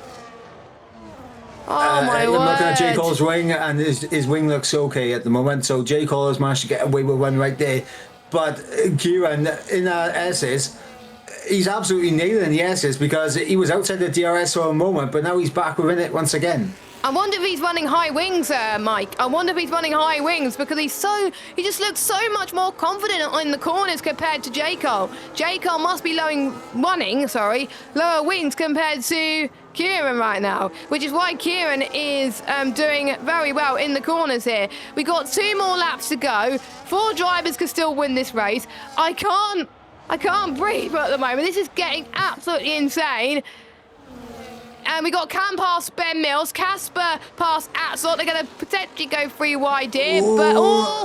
Oh, my word. I'm looking at J. Cole's wing, and his wing looks okay at the moment. So J. Cole has managed to get away with one right there. But Kieran, in S's, he's absolutely nailing the S's because he was outside the DRS for a moment, but now he's back within it once again. I wonder if he's running high wings, Mike. I wonder if he's running high wings because he just looks so much more confident in the corners compared to J. Cole. J. Cole must be running lower wings compared to Kieran right now, which is why Kieran is doing very well in the corners here. We got 2 more laps to go. 4 drivers can still win this race. I can't breathe at the moment. This is getting absolutely insane. And we got Cam past Ben Mills, Casper past Axel. They're going to potentially go 3 wide here. But,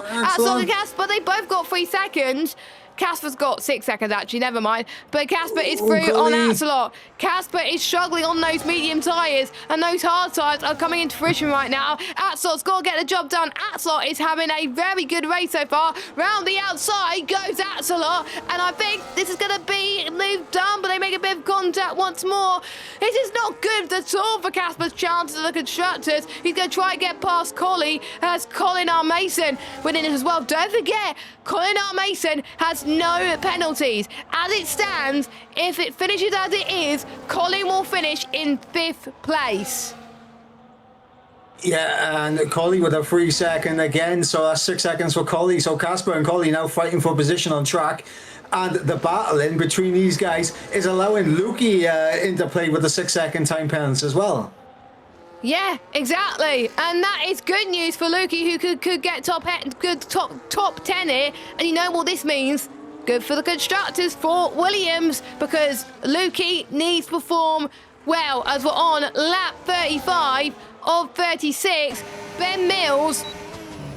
Axel and Casper, they both got 3 seconds. Casper's got 6 seconds, actually, never mind. But Casper is through on Axelot. Casper is struggling on those medium tyres, and those hard tyres are coming into fruition right now. Axelot's got to get the job done. Axelot is having a very good race so far. Round the outside goes Axelot, and I think this is going to be done, but they make a bit of contact once more. This is not good at all for Casper's chances of the constructors. He's going to try and get past Collie, as Colin R. Mason winning it as well. Don't forget, Colin R. Mason has no penalties. As it stands, if it finishes as it is, Colin will finish in 5th place. Yeah, and Collie with a 3 second again, so that's 6 seconds for Collie. So Casper and Collie now fighting for position on track. And the battle in between these guys is allowing Lukey into play with the 6 second time penalties as well. Yeah, exactly. And that is good news for Lukey, who could get top 10 here. And you know what this means? Good for the constructors for Williams, because Lukey needs to perform well as we're on lap 35 of 36. Ben Mills,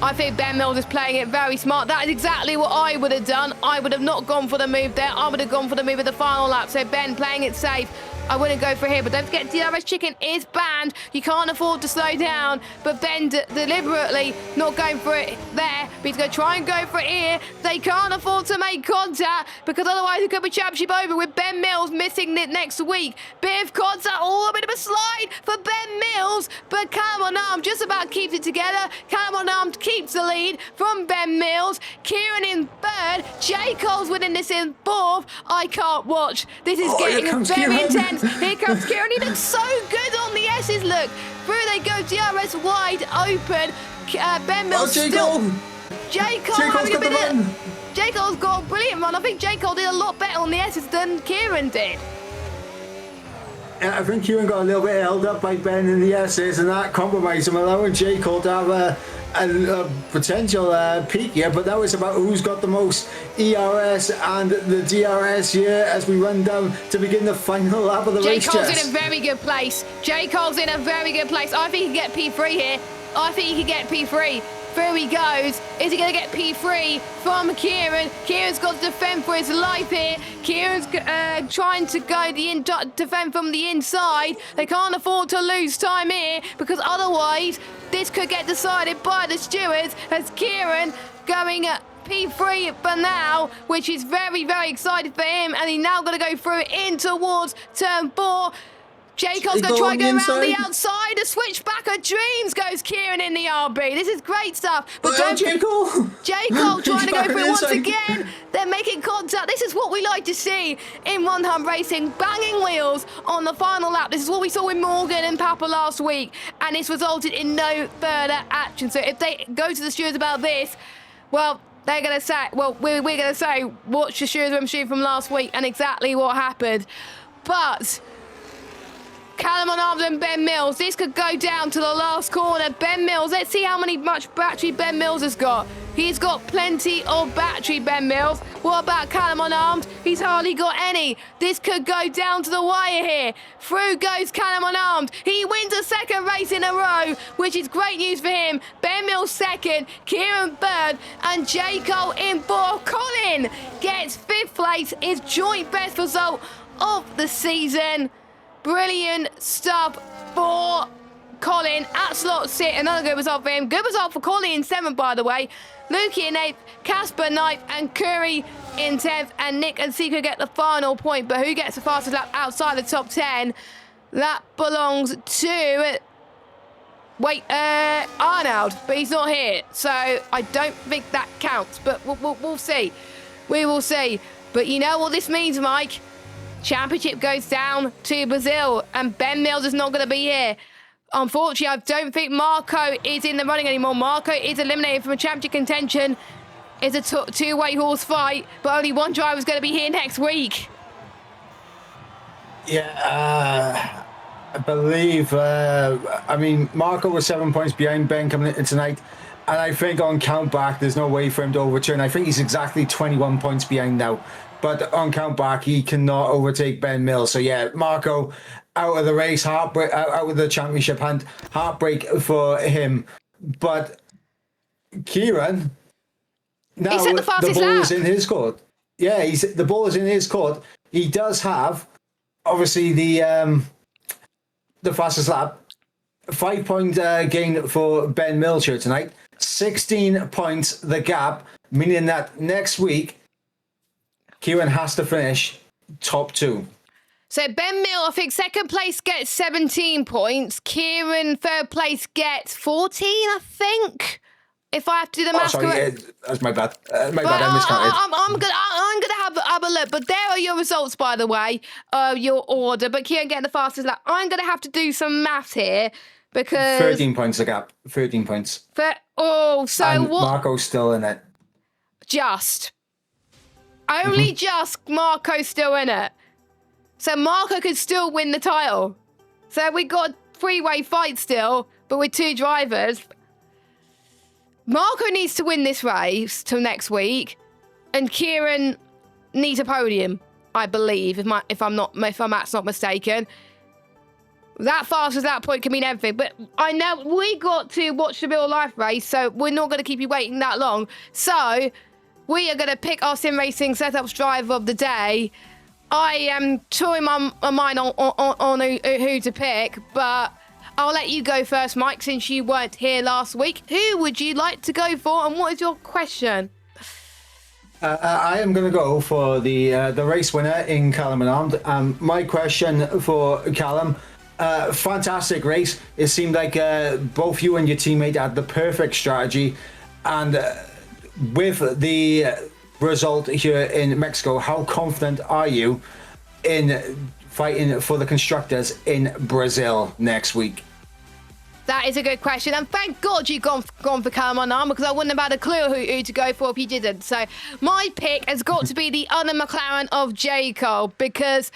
I think Ben Mills is playing it very smart. That is exactly what I would have done. I would have not gone for the move there. I would have gone for the move at the final lap. So Ben playing it safe. I wouldn't go for here, but don't forget DRS chicken is banned. You can't afford to slow down, but Ben deliberately not going for it there, but he's going to try and go for it here. They can't afford to make contact because otherwise it could be championship over with Ben Mills missing it next week. Bit of contact, a bit of a slide for Ben Mills, but Cameron Arm just about keeps it together. Cameron Arm keeps the lead from Ben Mills. Kieran in 3rd. J. Cole's winning this in 4th. I can't watch. This is getting very intense. Here comes Kieran. He looks so good on the S's. Look, through they go. DRS wide open. Ben Mills still. J. Cole having a bit. J. Cole's got a brilliant run. I think J. Cole did a lot better on the S's than Kieran did. I think Kieran got a little bit held up by Ben in the S's, and that compromised him, allowing J. Cole to have a potential peak here. But now it's about who's got the most ERS and the DRS here as we run down to begin the final lap of the race. J. Cole's in a very good place. J. Cole's in a very good place. I think he can get P3 here. I think he can get P3. Through he goes. Is he going to get P3 from Kieran? Kieran's got to defend for his life here. Kieran's trying to defend from the inside. They can't afford to lose time here because otherwise this could get decided by the stewards as Kieran going at P3 for now, which is very, very excited for him. And he's now going to go through in towards turn 4. Jacob's going to try and go around the outside. A switchback of dreams goes Kieran in the RB. This is great stuff. But Jacob trying to go through once again. They're making contact. This is what we like to see in One Hump Racing. Banging wheels on the final lap. This is what we saw with Morgan and Papa last week. And it's resulted in no further action. So if they go to the stewards about this, well, they're going to say, well, we're going to say, watch the stewards machine from last week and exactly what happened. But Callum on arms and Ben Mills. This could go down to the last corner. Ben Mills, let's see how much battery Ben Mills has got. He's got plenty of battery, Ben Mills. What about Callum on arms? He's hardly got any. This could go down to the wire here. Through goes Callum on arms. He wins a second race in a row, which is great news for him. Ben Mills second, Kieran third, and J. Cole in fourth. Colin gets fifth place, his joint best result of the season. Brilliant stuff for Colin at slot 6. Another good result for him. Good result for Colin in 7th, by the way. Lukey in 8th, Casper 9th, and Curry in 10th. And Nick and Seeker get the final point. But who gets the fastest lap outside the top 10? That belongs to Arnold, but he's not here. So I don't think that counts. But we'll see. We will see. But you know what this means, Mike? Championship goes down to Brazil, and Ben Mills is not going to be here. Unfortunately, I don't think Marco is in the running anymore. Marco is eliminated from a championship contention. It's a two-way horse fight, but only one driver is going to be here next week. Yeah, I believe, Marco was 7 points behind Ben coming in tonight, and I think on count back, there's no way for him to overturn. I think he's exactly 21 points behind now. But on count back, he cannot overtake Ben Mills. So yeah, Marco out of the race, out of the championship, and heartbreak for him. But Kieran, now the ball is in his court. Yeah, the ball is in his court. He does have, obviously, the fastest lap. 5 point gain for Ben Mills here tonight. 16 points the gap, meaning that next week, Kieran has to finish top 2. So Ben Mill, I think second place gets 17 points. Kieran, third place gets 14, I think. If I have to do the math correct. Yeah, that's my bad. I miscounted. I'm gonna have a look. But there are your results, by the way. Your order. But Kieran getting the fastest lap. I'm gonna have to do some maths here because 13 points the gap. 13 points. And what? Marco's still in it. Only just Marco's still in it. So Marco could still win the title. So we got a three-way fight still, but with 2 drivers. Marco needs to win this race till next week, and Kieran needs a podium, I believe, if I'm not mistaken. That fast as that point can mean everything. But I know we got to watch the real life race, so we're not going to keep you waiting that long. So we are going to pick our sim racing setups driver of the day. I am touring my mind on who to pick, but I'll let you go first, Mike, since you weren't here last week. Who would you like to go for, and what is your question? I am going to go for the race winner in Callum and Armed. My question for Callum, fantastic race. It seemed like both you and your teammate had the perfect strategy, and with the result here in Mexico, how confident are you in fighting for the constructors in Brazil next week? That is a good question, and thank God you've gone for Callum on, because I wouldn't have had a clue who to go for if you didn't. So my pick has got to be the other McLaren of J. Cole, because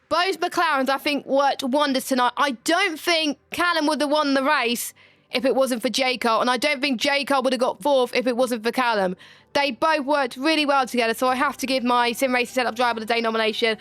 both McLarens, I think, worked wonders tonight. I don't think Callum would have won the race if it wasn't for J. Cole, and I don't think J. Cole would have got 4th if it wasn't for Callum. They both worked really well together, so I have to give my Sim Racing Setup Driver of the Day nomination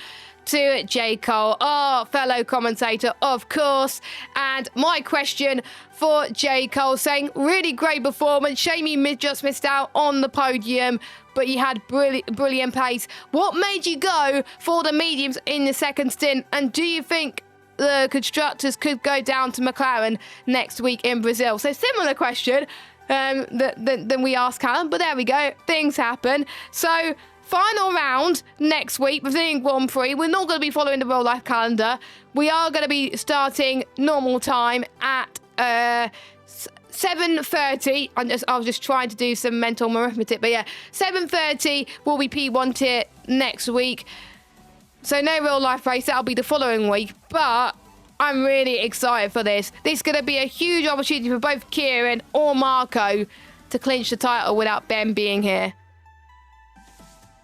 to J. Cole, our fellow commentator, of course. And my question for J. Cole, saying, really great performance. Shame you just missed out on the podium, but you had brilliant pace. What made you go for the mediums in the second stint? And do you think the constructors could go down to McLaren next week in Brazil? So similar question than we asked Callum, but there we go. Things happen. So final round next week within Grand Prix. We're not going to be following the real life calendar. We are going to be starting normal time at 7:30. I was just trying to do some mental arithmetic, but yeah, 7:30 will be P1 tier next week. So no real life race. That'll be the following week, but I'm really excited for this. This is going to be a huge opportunity for both Kieran or Marco to clinch the title without Ben being here.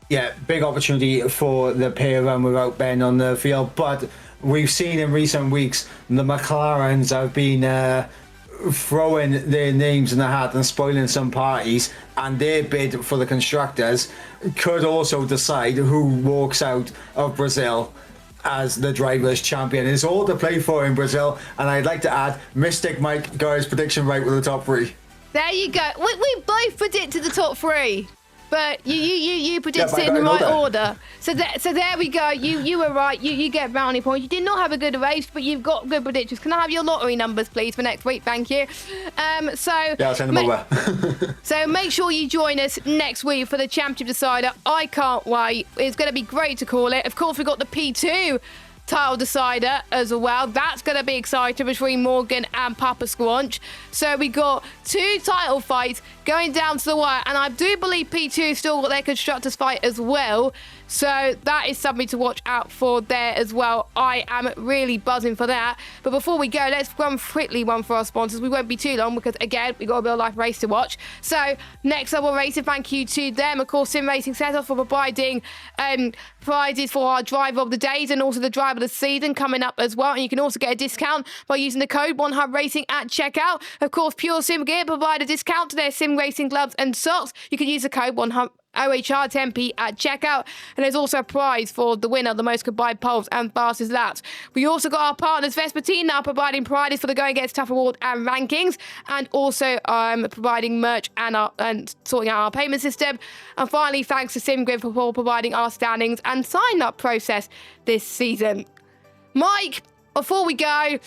Yeah, big opportunity for the pair run without Ben on the field, but we've seen in recent weeks the McLarens have been throwing their names in the hat and spoiling some parties, and their bid for the constructors could also decide who walks out of Brazil as the drivers' champion. It's all to play for in Brazil, and I'd like to add, Mystic Mike got his prediction right with the top 3. There you go. We both predicted the top 3. But you predicted it in the right order. So there we go. You were right. You get brownie points. You did not have a good race, but you've got good predictions. Can I have your lottery numbers, please, for next week? Thank you. Yeah, I'll send them over. So make sure you join us next week for the Championship Decider. I can't wait. It's going to be great to call it. Of course, we've got the P2 title decider as well. That's going to be exciting between Morgan and Papa Squanch. So we got 2 title fights going down to the wire, and I do believe P2 still got their constructors fight as well. So that is something to watch out for there as well. I am really buzzing for that. But before we go, let's run quickly one for our sponsors. We won't be too long because, again, we've got a real life race to watch. So Next Level Racing, thank you to them. Of course, Sim Racing Setup for providing prizes for our driver of the days and also the driver of the season coming up as well. And you can also get a discount by using the code OneHubRacing at checkout. Of course, Pure Sim Gear provide a discount to their sim racing gloves and socks. You can use the code OneHub OHR 10p at checkout, and there's also a prize for the winner, the most combined poles and fastest laps. We also got our partners Vespertina providing prizes for the Going Gets Tough award and rankings, and also providing merch and sorting out our payment system. And finally, thanks to SimGrid for providing our standings and sign-up process this season. Mike, before we go,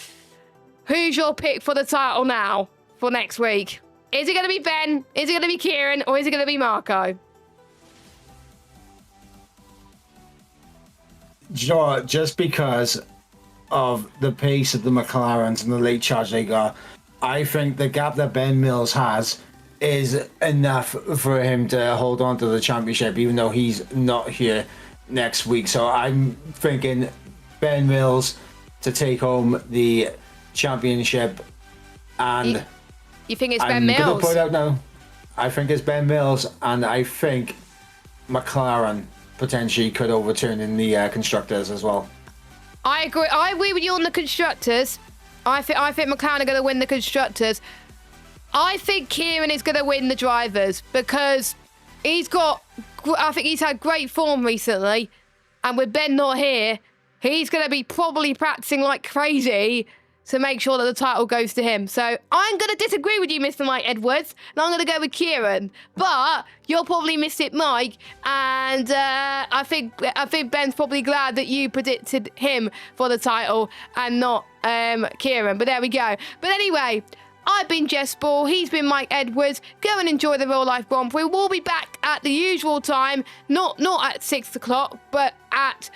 who's your pick for the title now for next week? Is it going to be Ben? Is it going to be Kieran? Or is it going to be Marco? Just because of the pace of the McLarens and the late charge they got, I think the gap that Ben Mills has is enough for him to hold on to the championship, even though he's not here next week. So I'm thinking Ben Mills to take home the championship. And you think it's Ben Mills? I'm going to put it out now. I think it's Ben Mills, and I think McLaren potentially could overturn in the constructors as well. I agree with you on the constructors. I think McLaren are going to win the constructors. I think Kieran is going to win the drivers because I think he's had great form recently, and with Ben not here, he's going to be probably practicing like crazy to make sure that the title goes to him. So I'm going to disagree with you, Mr. Mike Edwards, and I'm going to go with Kieran. But you'll probably miss it, Mike, and I think Ben's probably glad that you predicted him for the title and not Kieran. But there we go. But anyway, I've been Jess Ball. He's been Mike Edwards. Go and enjoy the real life Grand Prix. We'll be back at the usual time, not at 6 o'clock, but at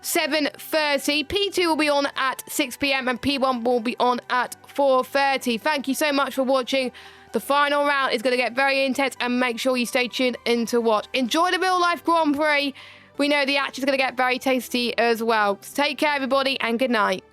7:30. P2 will be on at 6 p.m. and P1 will be on at 4:30. Thank you so much for watching. The final round is going to get very intense, and make sure you stay tuned in to watch. Enjoy the real life Grand Prix. We know the action is going to get very tasty as well. Take care, everybody, and good night.